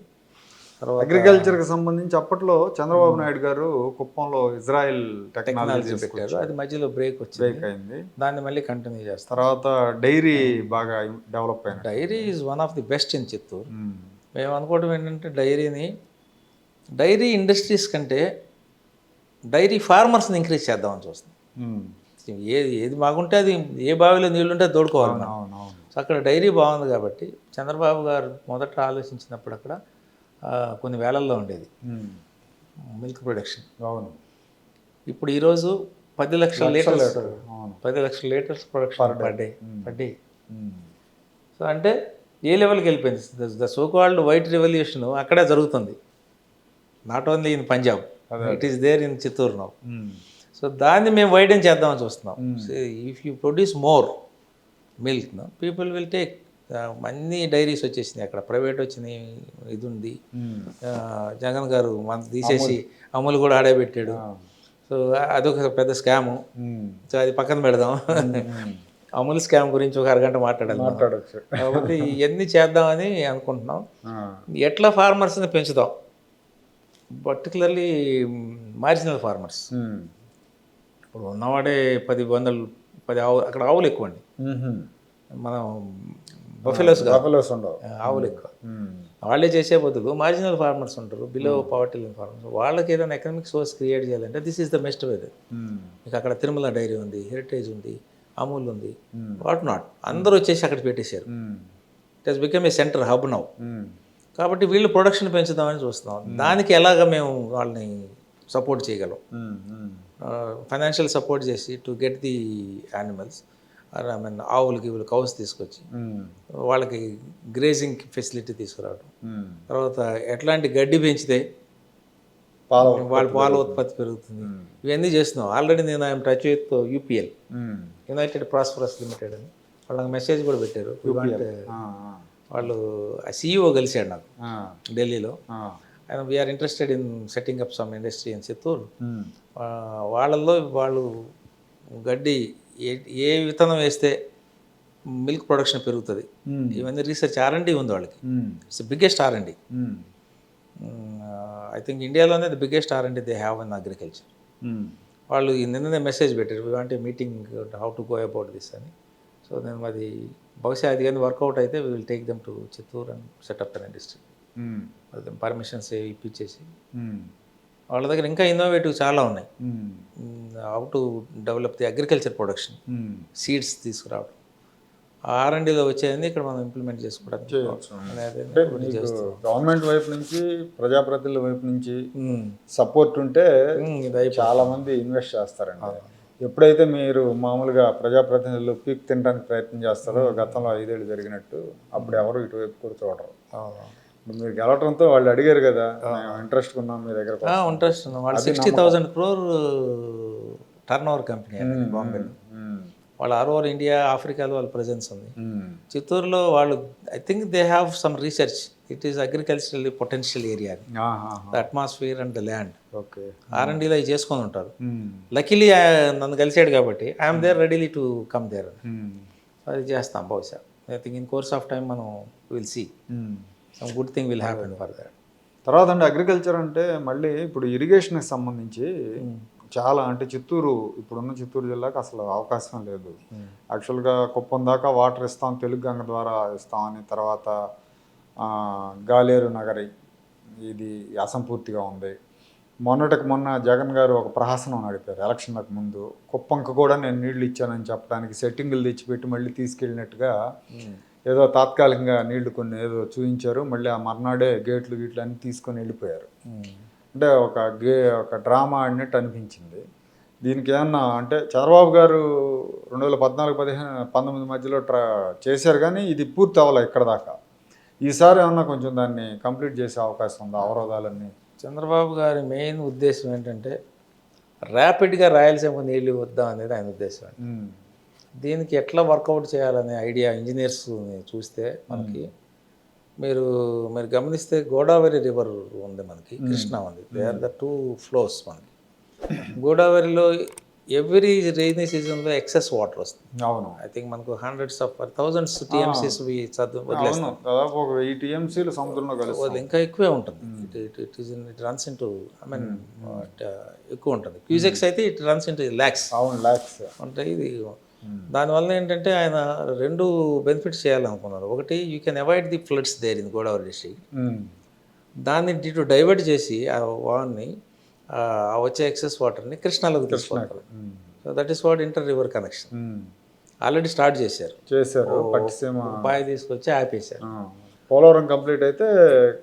తర్వాత అగ్రికల్చర్కి సంబంధించి అప్పట్లో చంద్రబాబు నాయుడు గారు కుప్పంలో ఇజ్రాయెల్ టెక్నాలజీ పెట్టారు. అది మధ్యలో బ్రేక్ వచ్చింది. బ్రేక్ అయింది. దాన్ని మళ్ళీ కంటిన్యూ చేస్తారు. తర్వాత డైరీ బాగా డెవలప్ అయింది. Dairy is one of the best in Chittoor. మేము అనుకోవడం ఏంటంటే డైరీ ఇండస్ట్రీస్ కంటే డైరీ ఫార్మర్స్ని ఎంకరేజ్ చేద్దామని చూస్తాం. ఏది బాగుంటే అది, ఏ బావిలో నీళ్ళు ఉంటే తోడుకోవాలి మనం. సో అక్కడ డైరీ బాగుంది కాబట్టి చంద్రబాబు గారు మొదట ఆలోచించినప్పుడు అక్కడ కొన్ని వేలల్లో ఉండేది మిల్క్ ప్రొడక్షన్. అవును. ఇప్పుడు ఈరోజు 10 లక్షల లీటర్స్, 10 లక్షల litres production per day. So అంటే ఏ లెవెల్కి వెళ్ళిపోయింది? The so called white revolution అక్కడే జరుగుతుంది. Not only in Punjab, it is there in Chittoor now. So దాన్ని మేము వైడెన్ చేద్దామని చూస్తున్నాం. If you produce more milk, people will take. అన్ని డైరీస్ వచ్చేసినాయి అక్కడ, ప్రైవేట్ వచ్చినాయి, ఇది ఉంది. జగన్ గారు మన తీసేసి అమలు కూడా ఆడే పెట్టాడు. సో అదొక పెద్ద స్కాము. సో అది పక్కన పెడదాం. అమలు స్కామ్ గురించి ఒక అరగంట మాట్లాడచ్చు. కాబట్టి ఇవన్నీ చేద్దామని అనుకుంటున్నాం. ఎట్లా ఫార్మర్స్ని పెంచుదాం, పర్టికులర్లీ మార్జినల్ ఫార్మర్స్. ఇప్పుడు ఉన్నవాడే 10 ఆవులు, అక్కడ ఆవులు ఎక్కువ అండి. మనం బఫెలోస్ ఉండవు, ఆవులు ఎక్కువ. వాళ్ళే చేసే బదులు మార్జినల్ ఫార్మర్స్ ఉంటారు, బిలో పవర్టీ లైన్ ఫార్మర్స్. వాళ్ళకి ఏదైనా ఎకనామిక్ సోర్స్ క్రియేట్ చేయాలంటే this is the best way. మీకు అక్కడ తిరుమల డైరీ ఉంది, హెరిటేజ్ ఉంది, అమూల్ ఉంది, వాట్ నాట్, అందరూ వచ్చేసి అక్కడ పెట్టేశారు. It has become a centre, hub now. కాబట్టి వీళ్ళు ప్రొడక్షన్ పెంచుదామని చూస్తున్నాం. దానికి ఎలాగ మేము వాళ్ళని సపోర్ట్ చేయగలం, ఫైనాన్షియల్ సపోర్ట్ చేసి to get the animals. I mean ఆవులకి కౌస్ తీసుకొచ్చి వాళ్ళకి గ్రేజింగ్ ఫెసిలిటీ తీసుకురావడం. తర్వాత ఎట్లాంటి గడ్డి పెంచితే వాళ్ళ పాల ఉత్పత్తి పెరుగుతుంది, ఇవన్నీ చేస్తున్నాం. ఆల్రెడీ నేను I'm touch with UPL, United prosperous limited అని. వాళ్ళకి మెసేజ్ కూడా పెట్టారు. వాళ్ళు సిఇఓ కలిశాడు నాకు ఢిల్లీలో. And we are interested in setting up some industry in Chittoor. వాళ్ళల్లో వాళ్ళు గడ్డి ఏ విత్తనం వేస్తే మిల్క్ ప్రొడక్షన్ పెరుగుతుంది, ఇవన్నీ రీసెర్చ్ R&D ఉంది వాళ్ళకి. It's biggest R&D. I think ఇండియాలోనే the biggest R&D they have in agriculture. వాళ్ళు నిన్ననే మెసేజ్ పెట్టారు, we want a meeting how to go about this అని. సో నేను అది బహుశా అది కానీ వర్కౌట్ అయితే we will take them to Chittoor and set up an industry. Permissions ఇప్పించేసి, వాళ్ళ దగ్గర ఇంకా ఇన్నోవేటివ్ చాలా ఉన్నాయి. How to develop the agriculture production, seeds తీసుకురావడం, R&Dలో వచ్చేది ఇక్కడ మనం ఇంప్లిమెంట్ చేసుకోవడానికి. గవర్నమెంట్ వైపు నుంచి, ప్రజాప్రతినిధుల వైపు నుంచి సపోర్ట్ ఉంటే చాలా మంది ఇన్వెస్ట్ చేస్తారండి. ఎప్పుడైతే మీరు మామూలుగా ప్రజాప్రతినిధులు పీక్ తినడానికి ప్రయత్నం చేస్తారో, గతంలో 5 ఏళ్ళు జరిగినట్టు, అప్పుడు ఎవరు ఇటువైపు కూడా చూడరు. మీరు గెలవడంతో వాళ్ళు అడిగారు కదా, ఇంట్రెస్ట్ ఉన్నాం మీ దగ్గర. ఇంట్రెస్ట్ ఉన్నాం. వాళ్ళు 60,000 crore టర్న్ ఓవర్ కంపెనీ బాంబేలో. వాళ్ళు ఆల్ ఓవర్ ఇండియా, ఆఫ్రికాలో వాళ్ళ ప్రెజెన్స్ ఉంది. చిత్తూరులో వాళ్ళు I think they have some research. It is agriculturally potential area, the atmosphere and the land. R&Dలో అవి చేసుకొని ఉంటారు. లక్కీలీ నన్ను కలిసాడు కాబట్టి I'm there readily to come there. అది చేస్తాం బహుశా. I think in course of time మనం will see some good thing will happen for that. తర్వాత అంటే అగ్రికల్చర్ అంటే మళ్ళీ ఇప్పుడు ఇరిగేషన్కి సంబంధించి చాలా, అంటే చిత్తూరు, ఇప్పుడున్న చిత్తూరు జిల్లాకు అసలు అవకాశం లేదు. యాక్చువల్గా కుప్పం దాకా వాటర్ ఇస్తాం, తెలుగు గంగ ద్వారా ఇస్తామని, తర్వాత గాలేరు నగరి ఇది అసంపూర్తిగా ఉంది. మొన్నటికి మొన్న జగన్ గారు ఒక ప్రహసనం నడిపారు ఎలక్షన్లకు ముందు, కుప్పంకు కూడా నేను నీళ్లు ఇచ్చానని చెప్పడానికి సెట్టింగులు తెచ్చిపెట్టి మళ్ళీ తీసుకెళ్ళినట్టుగా ఏదో తాత్కాలికంగా నీళ్లు కొన్ని ఏదో చూపించారు. మళ్ళీ ఆ మర్నాడే గేట్లు అన్నీ తీసుకొని వెళ్ళిపోయారు. అంటే ఒక డ్రామా ఆడినట్టు అనిపించింది. దీనికి ఏమన్నా అంటే చంద్రబాబు గారు 2014-19 మధ్యలో చేశారు, కానీ ఇది పూర్తి అవ్వాలి ఇక్కడ దాకా. ఈసారి ఏమన్నా కొంచెం దాన్ని కంప్లీట్ చేసే అవకాశం ఉందా, అవరోధాలన్నీ? చంద్రబాబు గారి మెయిన్ ఉద్దేశం ఏంటంటే ర్యాపిడ్గా రాయలసీమ నీళ్ళు వద్దాం అనేది ఆయన ఉద్దేశం. ఉమ్. దీనికి ఎట్లా వర్కౌట్ చేయాలనే ఐడియా ఇంజనీర్స్ని చూస్తే మనకి మీరు మీరు గమనిస్తే గోదావరి రివర్ ఉంది, మనకి కృష్ణ ఉంది. They are the two flows మనకి. గోదావరిలో ఎవ్రీ రైనీ సీజన్లో ఎక్సెస్ వాటర్ వస్తుంది. అవును ఐ థింక్ మనకు హండ్రెడ్స్ ఆఫ్ థౌజండ్స్ టీఎంసీస్ వదిలేస్తాం. అవును, దాదాపు ఒక 1000 TMCలు సముద్రంలో కలుస్తాయి. ఇంకా ఎక్కువే ఉంటుంది. It runs into I mean ఎక్కువ ఉంటుంది. క్యూజెక్స్ అయితే ఇట్ రన్స్ ఇంటూ ల్యాక్స్ అవును, లాక్స్. అంటే ఇది. దానివల్ల ఏంటంటే ఆయన 2 బెనిఫిట్స్ చేయాలనుకున్నారు. ఒకటి, you can avoid the floods there in Godavari district. దాన్ని ఇటు డైవర్ట్ చేసి ఆ వాన్ని వచ్చే ఎక్సెస్ వాటర్ని కృష్ణాలోకి తీసుకుంటారు. So that is what inter river connection already start చేశారు. పట్టిసీమ బాయ్ తీసుకొచ్చి ఆపేశారు. పోలవరం కంప్లీట్ అయితే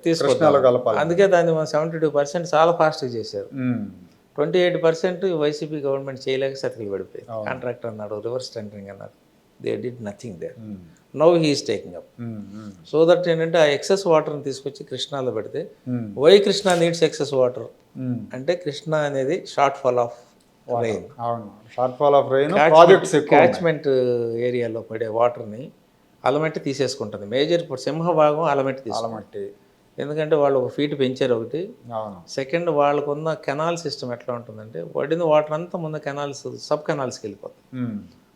కృష్ణాలో కలపాలి. అందుకే దాన్ని 72% చాలా ఫాస్ట్గా చేశారు. 28% వైసీపీ గవర్నమెంట్ చేయలేక సతికిలు పడిపోయింది. కాంట్రాక్టర్ అన్నాడు, రివర్స్ టెండరింగ్ అన్నాడు. They did nothing there. Now he is taking up. So that ఏంటంటే ఆ ఎక్సెస్ వాటర్ని తీసుకొచ్చి కృష్ణాలో పెడితే why Krishna needs excess water అంటే కృష్ణ అనేది shortfall of rain. Shortfall of rain, projects ఎక్కువ. క్యాచ్మెంట్ ఏరియాలో పడే వాటర్ని అలమట్టి తీసేసుకుంటుంది. మేజర్ ఇప్పుడు సింహభాగం అలమట్టి తీసుకుంటుంది. ఎందుకంటే వాళ్ళు ఒక ఫీట్ పెంచారు ఒకటి. సెకండ్, వాళ్ళకున్న కెనాల్ సిస్టమ్ ఎట్లా ఉంటుందంటే పడిన వాటర్ అంతా ముందు కెనాల్స్, సబ్ కెనాల్స్కి వెళ్ళిపోతాయి.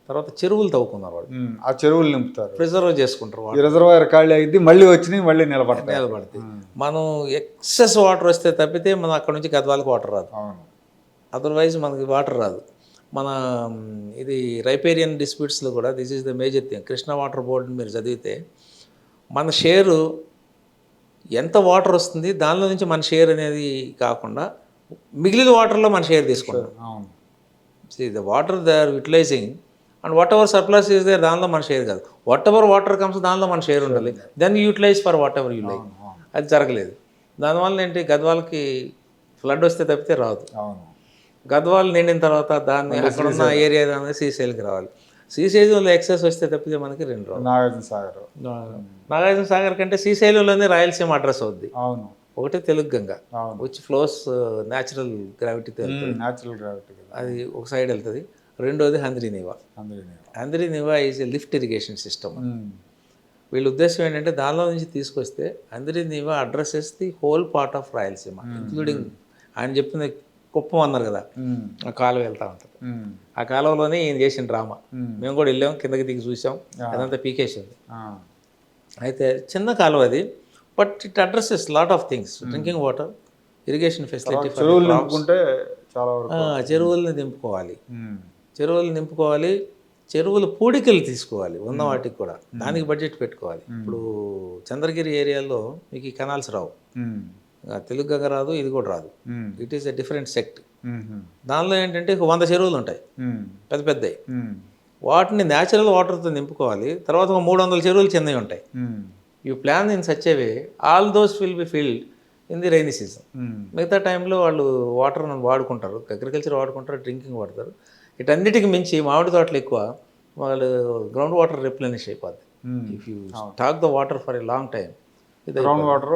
తర్వాత చెరువులు తవ్వుకున్నారు వాళ్ళు. ఆ చెరువులు నింపుతారు, ప్రిజర్వ్ చేసుకుంటారు. రిజర్వాయర్ ఖాళీ అయింది, మళ్ళీ వచ్చినాయి, మళ్ళీ నిలబడతాయి. మనం ఎక్సెస్ వాటర్ వస్తే తప్పితే మనం అక్కడ నుంచి గద్వాలకు వాటర్ రాదు. అదర్వైజ్ మనకి వాటర్ రాదు. మన ఇది రైపేరియన్ డిస్ప్యూట్స్లో కూడా this is the major thing. Krishna water బోర్డుని మీరు చదివితే మన షేరు ఎంత వాటర్ వస్తుంది దానిలో నుంచి మన షేర్ అనేది కాకుండా మిగిలిన వాటర్లో మన షేర్ తీసుకుంటాం. The water they are utilising and whatever surplus is there దానిలో మన షేర్ కాదు. వాట్ ఎవర్ వాటర్ కమ్స్ దానిలో మన షేర్ ఉండాలి. Then utilise for whatever you like. అది జరగలేదు. దానివల్ల ఏంటి, గద్వాలకి ఫ్లడ్ వస్తే తప్పితే రాదు. గద్వాలు నిండిన తర్వాత దాన్ని అక్కడ ఉన్న ఏరియా అనేది శ్రీశైలంకి రావాలి. శ్రీశైలంలో ఎక్సెస్ వస్తే తప్పితే మనకి 2 రావు. నాగార్జున సాగర్ కంటే శ్రీశైలంలోనే రాయలసీమ అడ్రస్ అవుద్ది. ఒకటి Telugu Ganga which flows natural గ్రావిటీతో అది ఒక సైడ్ వెళ్తుంది. రెండోది Handrineeva. Handrineeva is a lift irrigation system. వీళ్ళ ఉద్దేశం ఏంటంటే దానిలో నుంచి తీసుకొస్తే Handrineeva addresses the whole part of Rayalaseema including ఆయన చెప్పింది కుప్పం అన్నారు కదా, ఆ కాలువ వెళ్తూ ఉంటుంది. ఆ కాలువలోనే ఈయన చేసిన డ్రామా. మేము కూడా వెళ్ళాం, కిందకి దిగి చూసాం, అదంతా పీకేసింది. అయితే చిన్న కాలువ అది, but it addresses lot of things. Drinking water, irrigation facility, చెరువుల్ని నింపుకోవాలి. చెరువులు పూడికలు తీసుకోవాలి ఉన్న వాటికి కూడా. దానికి బడ్జెట్ పెట్టుకోవాలి. ఇప్పుడు చంద్రగిరి ఏరియాలో మీకు ఈ కెనాల్స్ రావు, తెలుగు గంగ రాదు, ఇది కూడా రాదు. It is a different sect. దానిలో ఏంటంటే 100 చెరువులు ఉంటాయి పెద్ద పెద్దవి. వాటిని న్యాచురల్ వాటర్తో నింపుకోవాలి. తర్వాత 300 చెరువులు చిన్నవి ఉంటాయి. You plan in such a way all those will be filled in the rainy season. మిగతా టైంలో వాళ్ళు వాటర్ వాడుకుంటారు, అగ్రికల్చర్ వాడుకుంటారు, డ్రింకింగ్ వాడతారు. ఇటన్నిటికి మించి మామిడి తోటలు ఎక్కువ, వాళ్ళు గ్రౌండ్ వాటర్ రిప్లెనిష్ అయిపోద్ది. If you stock the water for a long time ground water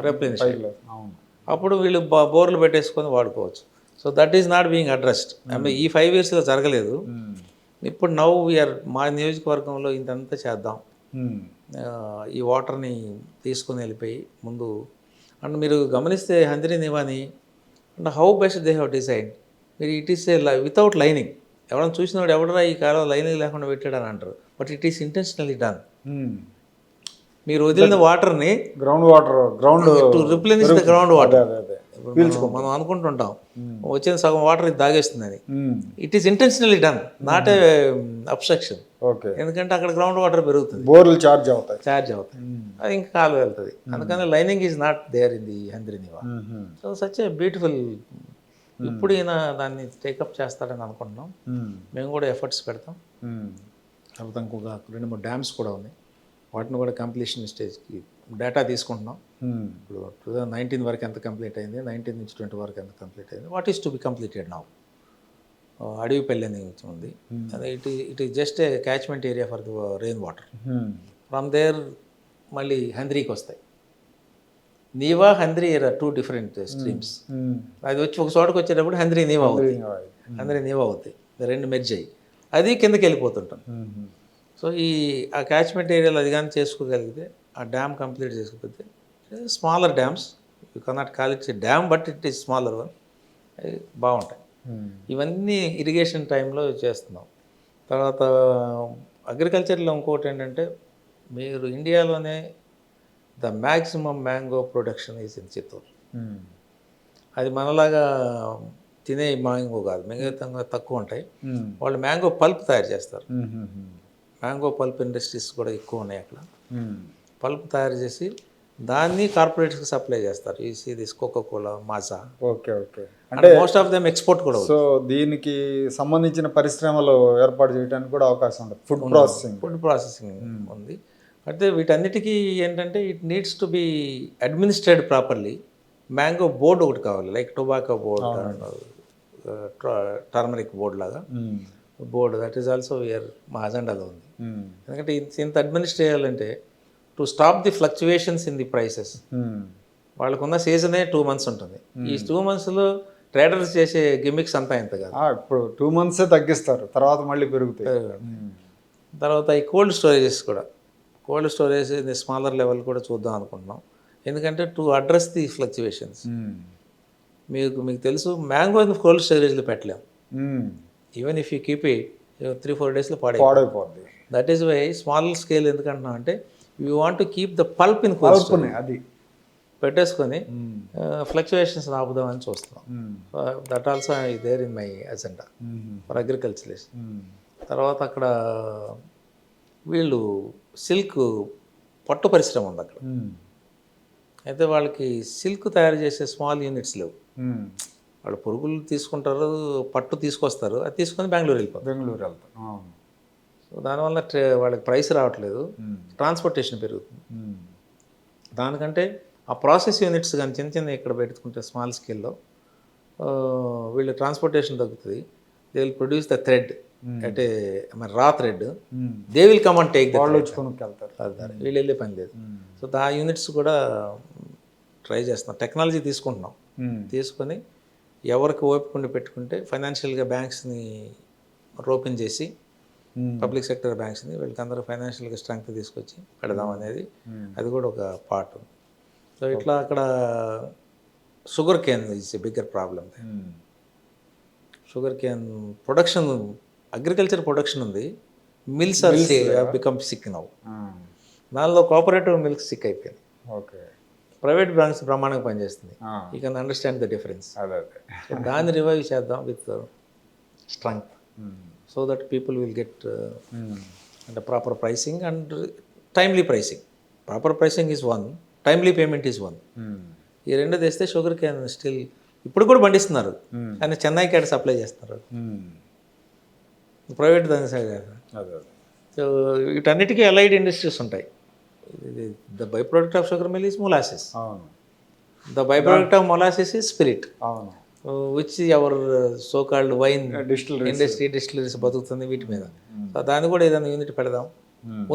replenish. అప్పుడు వీళ్ళు బోర్లు పెట్టేసుకొని వాడుకోవచ్చు. So that is not being addressed. ఈ 5 yearsలో జరగలేదు. ఇప్పుడు నౌ వీఆర్ మా నియోజకవర్గంలో ఇంతంతా చేద్దాం, ఈ వాటర్ని తీసుకుని వెళ్ళిపోయి ముందు. అండ్ మీరు గమనిస్తే హంద్రీనివాని and how best they have design. మీరు it is a without lining. ఎవరైనా చూసినవాడు ఎవడరా ఈ కాలం లైనింగ్ లేకుండా పెట్టాడని అంటారు. But it is intentionally done. మీరు వదిలిన వాటర్ని ground to replenish the ground water. మనం అనుకుంటుంటాం వచ్చిన సగం వాటర్ ఇది తాగేస్తుందని. It is intentionally done, not a obstruction. ఎందుకంటే అక్కడ గ్రౌండ్ వాటర్ పెరుగుతుంది, బోర్లు చార్జ్ అవుతాయి, అది ఇంకా కాలు వెళ్తుంది. అందుకని lining is not there in the Handri Neeva. So such a beautiful. ఇప్పుడు ఈయన దాన్ని టేకప్ చేస్తాడని అనుకుంటున్నాం. మేము కూడా ఎఫర్ట్స్ పెడతాం. తర్వాత ఇంకొక 2-3 డ్యామ్స్ కూడా ఉన్నాయి, వాటిని కూడా కంప్లీషన్ స్టేజ్కి డేటా తీసుకుంటున్నాం. ఇప్పుడు 2019 వరకు ఎంత కంప్లీట్ అయింది, 19 నుంచి 20 వరకు ఎంత కంప్లీట్ అయింది, what is to be completed now. Adavipalli అనేది ఉంది, it is just a catchment area for the rain water. From there మళ్ళీ హంద్రీకి వస్తాయి. Neeva Handri two different streams. అది వచ్చి ఒక చోటకు వచ్చేటప్పుడు హంద్రీ నీవా అవుతుంది, హంద్రీ నీవా అవుతాయి, రెండు మెర్జ్ అయ్యి అది కిందకి వెళ్ళిపోతుంటాం. సో ఆ క్యాచ్మెంట్ ఏరియాలో అది కానీ చేసుకోగలిగితే, ఆ డ్యామ్ కంప్లీట్ చేసుకోకపోతే, smaller dams, you cannot call it's dam but it is smaller one, అవి బాగుంటాయి. ఇవన్నీ ఇరిగేషన్ టైంలో చేస్తున్నాం. తర్వాత అగ్రికల్చర్లో ఇంకోటి ఏంటంటే, మీరు ఇండియాలోనే the maximum mango production is in Chittoor. అది మనలాగా తినే మ్యాంగో కాదు, మిగతా తక్కువ ఉంటాయి. వాళ్ళు మ్యాంగో పల్ప్ తయారు చేస్తారు. మ్యాంగో పల్ప్ ఇండస్ట్రీస్ కూడా ఎక్కువ ఉన్నాయి అక్కడ. పల్ప్ తయారు చేసి దాన్ని కార్పొరేట్స్కి సప్లై చేస్తారు. ఈ this Coca Cola, Maaza. Okay okay. అంటే మోస్ట్ ఆఫ్ దెమ్ ఎక్స్పోర్ట్ కూడా. సో దీనికి సంబంధించిన పరిశ్రమలు ఏర్పాటు చేయడానికి కూడా అవకాశం ఉంటుంది. ఫుడ్ ప్రాసెసింగ్ ఉంది. అయితే వీటన్నిటికీ ఏంటంటే it needs to be administrate properly. Mango board ఒకటి కావాలి, like tobacco board, turmeric board లాగా బోర్డు. దట్ ఈస్ ఆల్సో మా అజెండాలో ఉంది. ఎందుకంటే ఇంత అడ్మినిస్ట్రేట్ చేయాలంటే to stop the fluctuations in the prices. వాళ్ళకున్న సీజనే 2 months ఉంటుంది. ఈ 2 monthsలో ట్రేడర్స్ చేసే గిమిక్స్ అంతా ఎంత కాదు. ఇప్పుడు 2 months తగ్గిస్తారు, తర్వాత మళ్ళీ పెరుగుతాయి. తర్వాత ఈ కోల్డ్ స్టోరేజెస్ కూడా, కోల్డ్ స్టోరేజ్ స్మాలర్ లెవెల్ కూడా చూద్దాం అనుకుంటున్నాం. ఎందుకంటే టు అడ్రస్ ది ఫ్లక్చువేషన్స్. మీకు తెలుసు, మ్యాంగో కోల్డ్ స్టోరేజ్లో పెట్టలేము. Even if you keep it 3-4 daysలో పాడైపోద్ది. That is why small scale ఎందుకంటున్నాం అంటే, you want to keep the pulp in cold storage. అది పెట్టేసుకొని ఫ్లక్చువేషన్స్ ఆపుదామని చూస్తున్నాం. That also there in my agenda for agriculturist. తర్వాత అక్కడ వీళ్ళు సిల్క్ పట్టు పరిశ్రమ ఉంది అక్కడ. అయితే వాళ్ళకి సిల్క్ తయారు చేసే స్మాల్ యూనిట్స్ లేవు. వాళ్ళు పురుగులు తీసుకుంటారు, పట్టు తీసుకొస్తారు, అది తీసుకొని బెంగళూరు వెళ్తారు. సో దానివల్ల వాళ్ళకి ప్రైస్ రావట్లేదు, ట్రాన్స్పోర్టేషన్ పెరుగుతుంది. దానికంటే ఆ ప్రాసెస్ యూనిట్స్ కానీ చిన్న చిన్న ఇక్కడ పెట్టుకుంటే స్మాల్ స్కేల్లో వీళ్ళు ట్రాన్స్పోర్టేషన్ తగ్గుతుంది. They will produce the thread అంటే రా thread, they will come and take వాళ్ళు వెళ్తారు, వీళ్ళు వెళ్ళే పని లేదు. సో ఆ యూనిట్స్ కూడా ట్రై చేస్తున్నాం. టెక్నాలజీ తీసుకుంటున్నాం. తీసుకొని ఎవరికి ఓపిక పెట్టుకుంటే ఫైనాన్షియల్గా బ్యాంక్స్ని ఓపెన్ చేసి, పబ్లిక్ సెక్టర్ బ్యాంక్స్ని వీళ్ళకి అందరూ ఫైనాన్షియల్గా స్ట్రెంగ్త్ తీసుకొచ్చి పెడదాం అనేది, అది కూడా ఒక పార్ట్. సో ఇట్లా అక్కడ sugar cane is a bigger problem. Sugar cane production, agriculture production ఉంది, mills are become sick now. దానిలో కోఆపరేటివ్ మిల్క్ సిక్ అయిపోయింది. ఓకే, ప్రైవేట్ బ్యాంక్స్ బ్రహ్మాండంగా పనిచేస్తుంది. You can understand the difference. దాన్ని రివైవ్ చేద్దాం with strength, so that people will get అంటే proper pricing and timely pricing. Proper pricing is one, timely payment is one. ఈ రెండు తెస్తే sugar cane still ఇప్పుడు కూడా పండిస్తున్నారు, కానీ చెన్నైకి అక్కడ సప్లై చేస్తున్నారు, ప్రైవేట్ దాని సైడ్. సో వీటన్నిటికీ అలైడ్ ఇండస్ట్రీస్ ఉంటాయి. The by product of sugar mill is molasses. The by product of molasses is spirit, which our so called wine industry, distilleries బతుకుతుంది వీటి మీద. సో దాన్ని కూడా ఏదైనా యూనిట్ పెడదాం.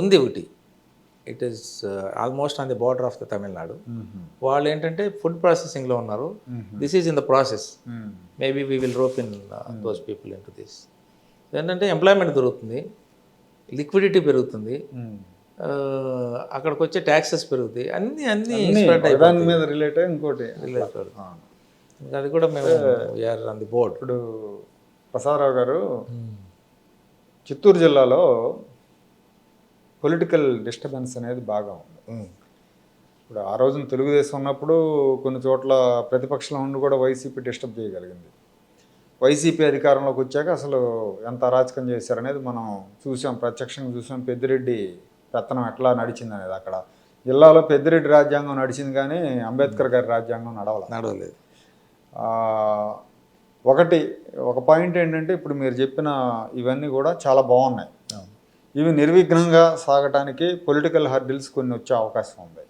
ఉంది ఒకటి, it is almost on the border of the Tamil Nadu. వాళ్ళు ఏంటంటే ఫుడ్ ప్రాసెసింగ్లో ఉన్నారు. This is in the process. Maybe we will rope in those people in to this. ఏంటంటే ఎంప్లాయ్మెంట్ దొరుకుతుంది, లిక్విడిటీ పెరుగుతుంది, అక్కడికి వచ్చే ట్యాక్సెస్ పెరుగుతాయి, అన్నీ స్ప్రెడ్ అయిపోయి మీద రిలేట్ ఇంకోటి రిలేట్. అది కూడా మేము వీఆర్ ఆన్ ది బోర్డ్. ఇప్పుడు ప్రసాదరావు గారు, చిత్తూరు జిల్లాలో పొలిటికల్ డిస్టర్బెన్స్ అనేది బాగా ఉంది. ఇప్పుడు ఆ రోజున తెలుగుదేశం ఉన్నప్పుడు కొన్ని చోట్ల ప్రతిపక్షంలో ఉండి కూడా వైసీపీ డిస్టర్బ్ చేయగలిగింది. వైసీపీ అధికారంలోకి వచ్చాక అసలు ఎంత అరాచకం చేశారనేది మనం చూసాం, ప్రత్యక్షంగా చూసాం. పెద్దిరెడ్డి పెత్తనం ఎట్లా నడిచింది అనేది. అక్కడ జిల్లాలో పెద్దిరెడ్డి రాజ్యాంగం నడిచింది, కానీ అంబేద్కర్ గారి రాజ్యాంగం నడవలేదు. ఒక పాయింట్ ఏంటంటే, ఇప్పుడు మీరు చెప్పిన ఇవన్నీ కూడా చాలా బాగున్నాయి. ఇవి నిర్విఘ్నంగా సాగటానికి పొలిటికల్ హర్డిల్స్ కొన్ని వచ్చే అవకాశం ఉంది.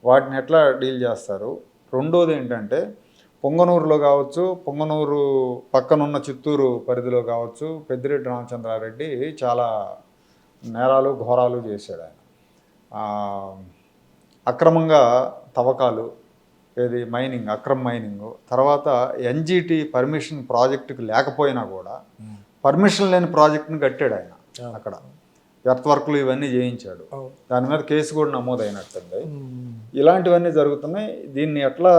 వాటిని ఎట్లా డీల్ చేస్తారు? రెండోది ఏంటంటే, పొంగనూరులో కావచ్చు, పొంగనూరు పక్కనున్న చిత్తూరు పరిధిలో కావచ్చు, పెద్దిరెడ్డి రామచంద్రారెడ్డి చాలా నేరాలు ఘోరాలు చేశాడు. ఆయన అక్రమంగా తవ్వకాలు, ఏది మైనింగ్, అక్రమ్ మైనింగ్, తర్వాత ఎన్జిటి పర్మిషన్ ప్రాజెక్టుకి లేకపోయినా కూడా పర్మిషన్ లేని ప్రాజెక్టుని కట్టాడు ఆయన అక్కడ. ఎర్త్ వర్క్లు ఇవన్నీ చేయించాడు. దాని మీద కేసు కూడా నమోదైనట్టుంది. ఇలాంటివన్నీ జరుగుతున్నాయి. దీన్ని ఎట్లా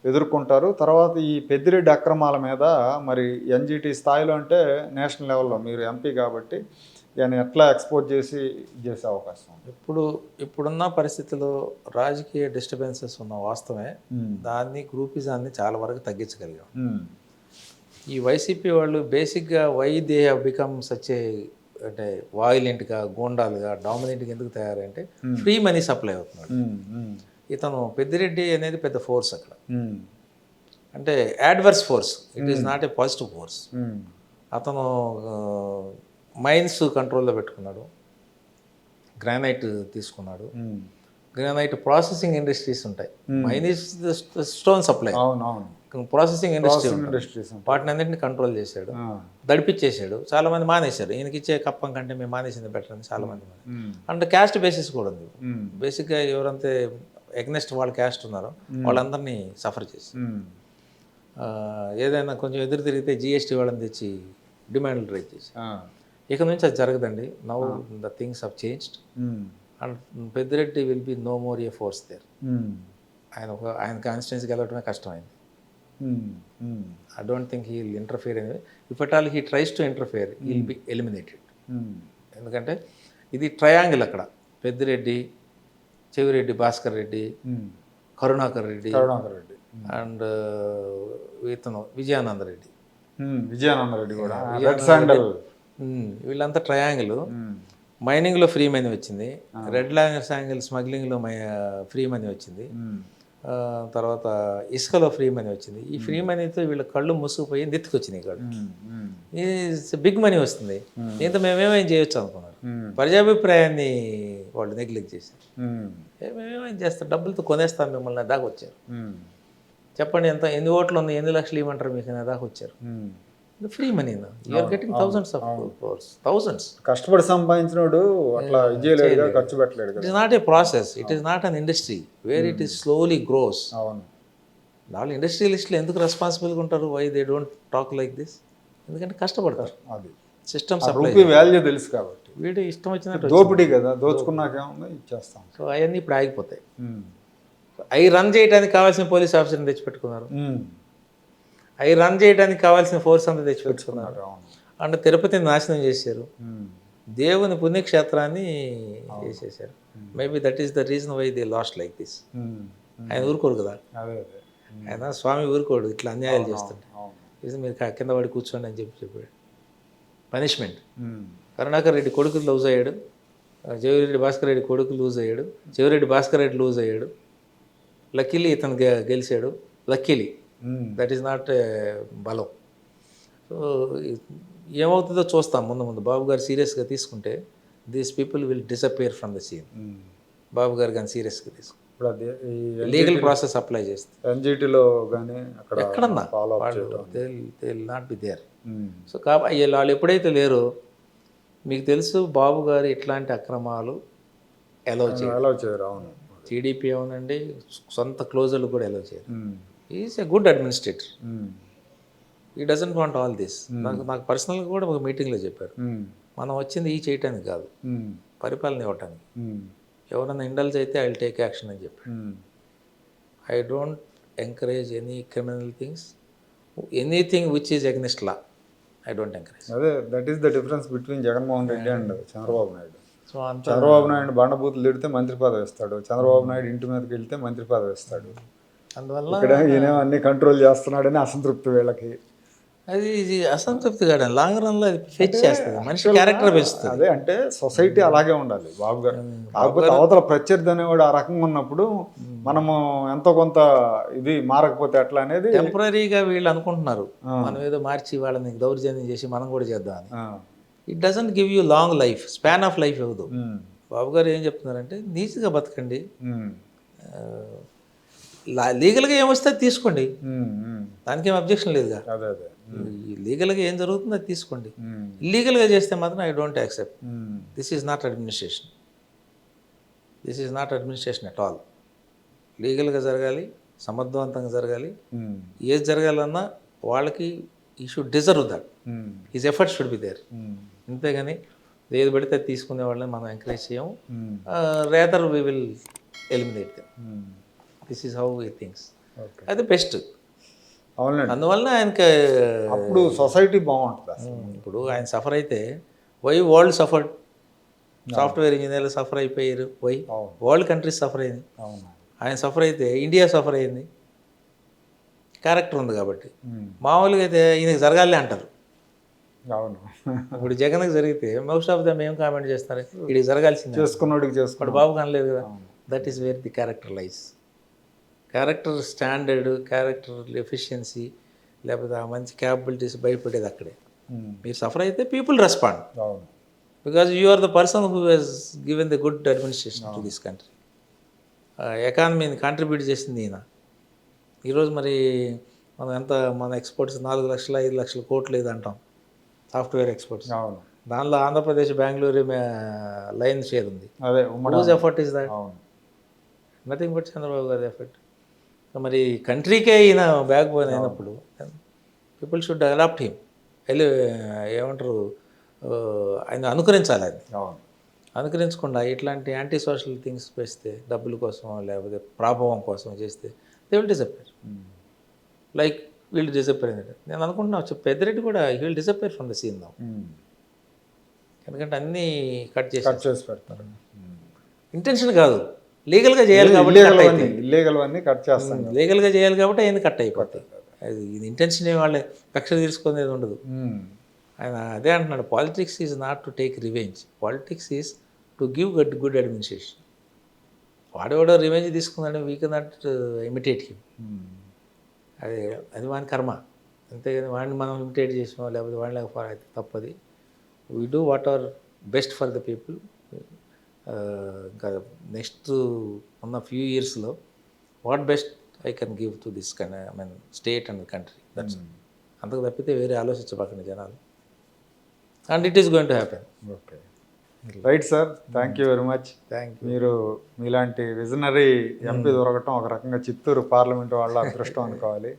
ఎదుర్కొంటారు? తర్వాత ఈ పెద్దిరెడ్డి అక్రమాల మీద మరి ఎన్జిటి స్థాయిలో అంటే నేషనల్ లెవెల్లో మీరు ఎంపీ కాబట్టి దాన్ని ఎట్లా ఎక్స్పోజ్ చేసే అవకాశం ఉంది? ఇప్పుడున్న పరిస్థితిలో రాజకీయ డిస్టర్బెన్సెస్ ఉన్న వాస్తవమే. దాన్ని గ్రూపిజాన్ని చాలా వరకు తగ్గించగలిగాం. ఈ వైసీపీ వాళ్ళు బేసిక్గా why they have become such a అంటే వాయిలెంట్గా, గోండాలుగా, డామినెంట్గా ఎందుకు తయారంటే ఫ్రీ మనీ సప్లై అవుతున్నాడు. ఇతను పెద్దిరెడ్డి అనేది పెద్ద ఫోర్స్ అక్కడ, అంటే adverse force, it is not a positive force. అతను మైన్స్ కంట్రోల్లో పెట్టుకున్నాడు, గ్రానైట్ తీసుకున్నాడు. గ్రానైట్ ప్రాసెసింగ్ ఇండస్ట్రీస్ ఉంటాయి. Mine is stone supply, processing industries వాటిని అన్నింటినీ కంట్రోల్ చేశాడు, దడిపించేశాడు. చాలామంది మానేశారు. ఈయనకి ఇచ్చే కప్పం కంటే మేము మానేసింది బెటర్ అని చాలామంది. అంటే క్యాస్ట్ బేసిస్ కూడా ఉంది. బేసిక్గా ఎవరంతే ఎగ్నెస్ట్ వాళ్ళ క్యాస్ట్ ఉన్నారో వాళ్ళందరినీ సఫర్ చేసి ఏదైనా కొంచెం ఎదురు తిరిగితే జిఎస్టీ వాళ్ళని తెచ్చి డిమాండ్లు రైజ్ చేసి ఇక నుంచి అది జరగదండి. Now the things have changed and Peddireddy will be no more a force there. ఆయన కాన్స్టిట్యున్సీకి వెళ్ళడమే కష్టమైంది. I don't think he will interfere anyway. If at all he tries to interfere, he will be eliminated. ఎందుకంటే ఇది triangle అక్కడ. Peddireddy, Chevireddy Bhaskar Reddy, Karunakar Reddy and ఇతను విజయానందరెడ్డి కూడా వీళ్ళంతా ట్రయాంగిల్. మైనింగ్లో ఫ్రీ మనీ వచ్చింది, రెడ్ శాంగిల్ స్మగ్లింగ్లో ఫ్రీ మనీ వచ్చింది, తర్వాత ఇసుకలో ఫ్రీ మనీ వచ్చింది. ఈ ఫ్రీ మనీతో వీళ్ళ కళ్ళు మూసుకుపోయి నెత్తికొచ్చినాయి. కళ్ళు బిగ్ మనీ వస్తుంది. దీంతో మేమేమేం చేయొచ్చు అనుకున్నారు. ప్రజాభిప్రాయాన్ని వాళ్ళు నెగ్లెక్ట్ చేశారు. మేమేమేం చేస్తాం, డబ్బులతో కొనేస్తాం మిమ్మల్ని దాకా వచ్చారు. చెప్పండి ఎంత, ఎన్ని ఓట్లు ఉన్నాయి, ఎన్ని లక్షలు ఇవ్వమంటారు మీకు దాకా వచ్చారు. Free money, you're getting thousands of crores, thousands. కష్టపడి సంపాదించినోడు అట్లా ఖర్చు పెట్టలేడు. It is not a process, it is not an industry where it is slowly grows. వాళ్ళు ఇండస్ట్రియలిస్టులు ఎందుకు రెస్పాన్సిబుల్గా ఉంటారు? Why they don't talk like this? ఎందుకంటే కష్టపడతారు. అది సిస్టమ్ సప్లై వాల్యూ తెలుసు కాబట్టి. వీడు ఇష్టం వచ్చినట్టు దోపిడీ కదా, దోచుకున్నాకేముంది ఇచ్చేస్తాం. సో అవన్నీ ఇప్పుడు ఆగిపోతాయి. అవి రన్ చేయడానికి కావాల్సిన పోలీస్ ఆఫీసర్ని తెచ్చిపెట్టుకున్నారు, అవి రన్ చేయడానికి కావాల్సిన ఫోర్స్ అంతా తెచ్చిపెట్టుకున్నారు. అంటే తిరుపతిని నాశనం చేశారు, దేవుని పుణ్యక్షేత్రాన్ని చేసేసారు. Maybe that is the reason why they lost like this. ఆయన ఊరుకోడు కదా, ఆయన స్వామి ఊరుకోడు ఇట్లా అన్యాయాలు చేస్తుంటే. ఇది మీరు కింద పడి కూర్చోండి అని చెప్పాడు. పనిష్మెంట్. కరుణాకర్ రెడ్డి కొడుకు లూజ్ అయ్యాడు, చెవిరెడ్డి భాస్కర్ రెడ్డి కొడుకు లూజ్ అయ్యాడు, చెవిరెడ్డి భాస్కర్ రెడ్డి లూజ్ అయ్యాడు. లక్కీలీ ఇతను గెలిచాడు. లక్కీలీ దట్ ఈస్ నాట్ బలం. సో ఏమవుతుందో చూస్తాం ముందు ముందు. బాబు గారు సీరియస్గా తీసుకుంటే these people will disappear from the scene. Babu garu కానీ సీరియస్గా తీసుకుంటే లీగల్ ప్రాసెస్ అప్లై చేస్తే ఎన్జిటిలో కానీ ఎక్కడన్నా they will not be there. So కాబట్టి వాళ్ళు ఎప్పుడైతే లేరో మీకు తెలుసు బాబు గారు ఇట్లాంటి అక్రమాలు అలౌ చేయరు. టీడీపీ అవునండి, సొంత క్లోజర్లు కూడా అలౌ చేయరు. Is a good administrator. ఈ డజంట్ వాంట్ ఆల్ దిస్. నాకు పర్సనల్గా కూడా ఒక మీటింగ్లో చెప్పారు, మనం వచ్చింది ఈ చేయటానికి కాదు, పరిపాలన ఇవ్వటానికి. ఎవరైనా ఇండల్జ్ అయితే ఐ విల్ టేక్ యాక్షన్ అని చెప్పాడు. I don't encourage any criminal things, anything which is against law I don't encourage. అదే that is the difference between Jaganmohan Reddy and Chandrababu Naidu. Chandrababu Naidu బండబూతులు తిడితే మంత్రి పదవి ఇస్తాడు, చంద్రబాబు నాయుడు ఇంటి మీదకి వెళ్తే మంత్రి పదవి ఇస్తాడు. అందువల్ల ఇక్కడ ఈయన అన్ని కంట్రోల్ చేస్తున్నాడని అసంతృప్తి వీళ్ళకి. అది అసంతృప్తి కాదు, లాంగ్ రన్లో అది ఫేస్ చేస్తుంది, మనిషి క్యారెక్టర్ పెంచుతుంది. అదే అంటే సొసైటీ అలాగే ఉండాలి బాబు గారు. కాకపోతే అవతల ప్రత్యర్థి అనేవాడు ఆ రకంగా ఉన్నప్పుడు మనము ఎంతో కొంత ఇది మారకపోతే ఎట్లా అనేది టెంపరీగా వీళ్ళు అనుకుంటున్నారు. మనం ఏదో మార్చి వాళ్ళని దౌర్జన్యం చేసి మనం కూడా చేద్దాం అని. It doesn't give you long life, span of life ఇవ్వదు. బాబు గారు ఏం చెప్తున్నారంటే నీట్గా బతకండి, లీగల్గా ఏమొస్తే అది తీసుకోండి, దానికి ఏం అబ్జెక్షన్ లేదుగా. లీగల్గా ఏం జరుగుతుందో అది తీసుకోండి. ఇల్లీగల్గా చేస్తే మాత్రం I don't accept. This is not administration, this is not administration at all. లీగల్గా జరగాలి, సమర్థవంతంగా జరగాలి. ఏది జరగాలన్నా వాళ్ళకి he should deserve that, his effort should be there. అంతేగాని ఏది పడితే అది తీసుకునే వాళ్ళని మనం ఎంకరేజ్ చేయము. Rather we will eliminate them. This is how ఈ థింగ్స్. అది బెస్ట్. అవునండి. అందువలన ఆయనకి అప్పుడు సొసైటీ బాగుంటుంది అసలు. ఇప్పుడు ఆయన సఫర్ అయితే వై వరల్డ్ సఫర్డ్, సాఫ్ట్వేర్ ఇంజనీర్లు సఫర్ అయిపోయారు, వై వరల్డ్ కంట్రీస్ సఫర్ అయింది. అవును. ఆయన సఫర్ అయితే ఇండియా సఫర్ అయింది. క్యారెక్టర్ ఉంది కాబట్టి. మామూలుగా అయితే ఈయనకి జరగాలి అంటారు. అవును. ఇప్పుడు జగన్కి జరిగితే మోస్ట్ ఆఫ్ దమ్ ఏం కామెంట్ చేస్తారు, వీడికి జరగాల్సింది, చేసుకున్నోడికి ఇప్పుడు చేసుకున్నాడు. బాబు కనలేదు కదా. That is where the character lies. Character standard, character efficiency, లేకపోతే ఆ మంచి క్యాపబిలిటీస్ బయటపడేది అక్కడే. మీరు సఫర్ అయితే పీపుల్ రెస్పాండ్, అవును. Because you are the person who has given the good administration to this country. ఎకానమీని కాంట్రిబ్యూట్ చేసింది ఈయన. ఈరోజు మరి మనం ఎంత, మన ఎక్స్పోర్ట్స్ 4 లక్షల 5 లక్షల కోట్లు ఇది అంటాం, సాఫ్ట్వేర్ ఎక్స్పోర్ట్స్. అవును. దానిలో ఆంధ్రప్రదేశ్, బెంగళూరు లైన్ షేర్ ఉంది. అదే హూజ్ ఎఫర్ట్ ఈస్ దట్? అవును. నథింగ్ బట్ చంద్రబాబు గారి ఎఫర్ట్. మరి కంట్రీకే ఈయన బ్యాక్ బోన్ అయినప్పుడు పీపుల్ షుడ్ అడాప్ట్ హిమ్. వెళ్ళి ఏమంటారు, ఆయన అనుకరించాలి. అది అవును. అనుకరించకుండా ఇట్లాంటి యాంటీ సోషల్ థింగ్స్ వేస్తే, డబ్బుల కోసం లేకపోతే ప్రాభవం కోసం చేస్తే దే విల్ డిసప్పేర్. లైక్ వీళ్ళు డిసప్పేర్ అయింది. నేను అనుకుంటున్నా పెద్దిరెడ్డి కూడా he will disappear from the scene now. ఎందుకంటే అన్నీ కట్ చేసి పెడతారు. ఇంటెన్షన్ కాదు, లీగల్గా చేయాలి కాబట్టి ఇల్లీగల్ అన్నీ కట్ చేస్తాం. లీగల్గా చేయాలి కాబట్టి అయింది కట్ అయిపోతాయి. అది ఇది ఇంటెన్షన్ వాళ్ళే కక్ష తీసుకునేది ఉండదు. ఆయన అదే అంటున్నాడు, politics is not to take revenge, politics is to give good administration. వాడేవాడో రివెంజ్ తీసుకుందంటే we can not imitate him. అది వాని కర్మ. అంతేగాని వాడిని మనం ఇమిటేట్ చేసామో లేకపోతే వాడిని లేకపోతే అయితే తప్పది. We do what are best for the people. ఇంకా నెక్స్ట్ ఉన్న ఫ్యూ ఇయర్స్లో what best I can give to this state and country. That's అంతకు తప్పితే వేరే ఆలోచించబాకండి జనాలు. And it is going to happen. Okay, right sir. Thank you very much. Thank you. మీరు మీలాంటి విజనరీ ఎంపీ దొరకటం ఒక రకంగా చిత్తూరు పార్లమెంటు వాళ్ళ అదృష్టం అనుకోవాలి.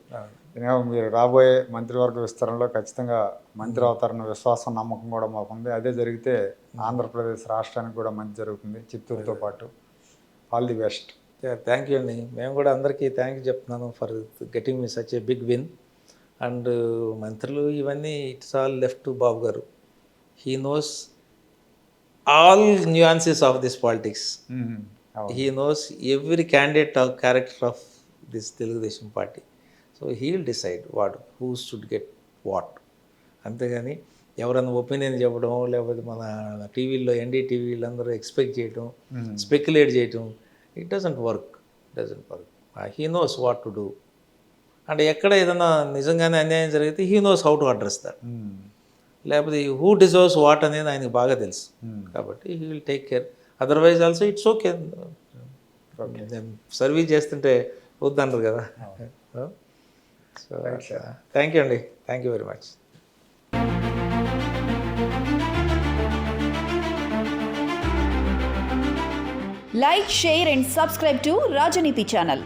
మీరు రాబోయే మంత్రివర్గ విస్తరణలో ఖచ్చితంగా మంత్రి అవుతారన్న విశ్వాసం, నమ్మకం కూడా మాకుంది. అదే జరిగితే ఆంధ్రప్రదేశ్ రాష్ట్రానికి కూడా మంచి జరుగుతుంది, చిత్తూరుతో పాటు. All the best. Thank you అండి. మేము కూడా అందరికీ థ్యాంక్ యూ చెప్తున్నాను for getting me such a big win. And మంత్రులు ఇవన్నీ it's all left to Babu garu. He knows all nuances of this politics. He knows every candidate or character of this Telugudesam party. So he will decide who should get what. అంతేగాని ఎవరన్నా opinion చెప్పడం లేకపోతే మన టీవీల్లో ఎన్డీటీవీలు అందరూ expect చేయటం, speculate చేయటం, it doesn't work. He knows what to do. అంటే ఎక్కడ ఏదైనా నిజంగానే అన్యాయం జరిగితే he knows how to address that. లేకపోతే హూ డిజర్వ్స్ వాట్ అనేది ఆయనకు బాగా తెలుసు కాబట్టి he will take care. Otherwise also it's okay. Service చేస్తుంటే వద్దంటారు కదా. సో థ్యాంక్ యూ అండి. Thank you very much. Like, share and subscribe to Rajaniti channel.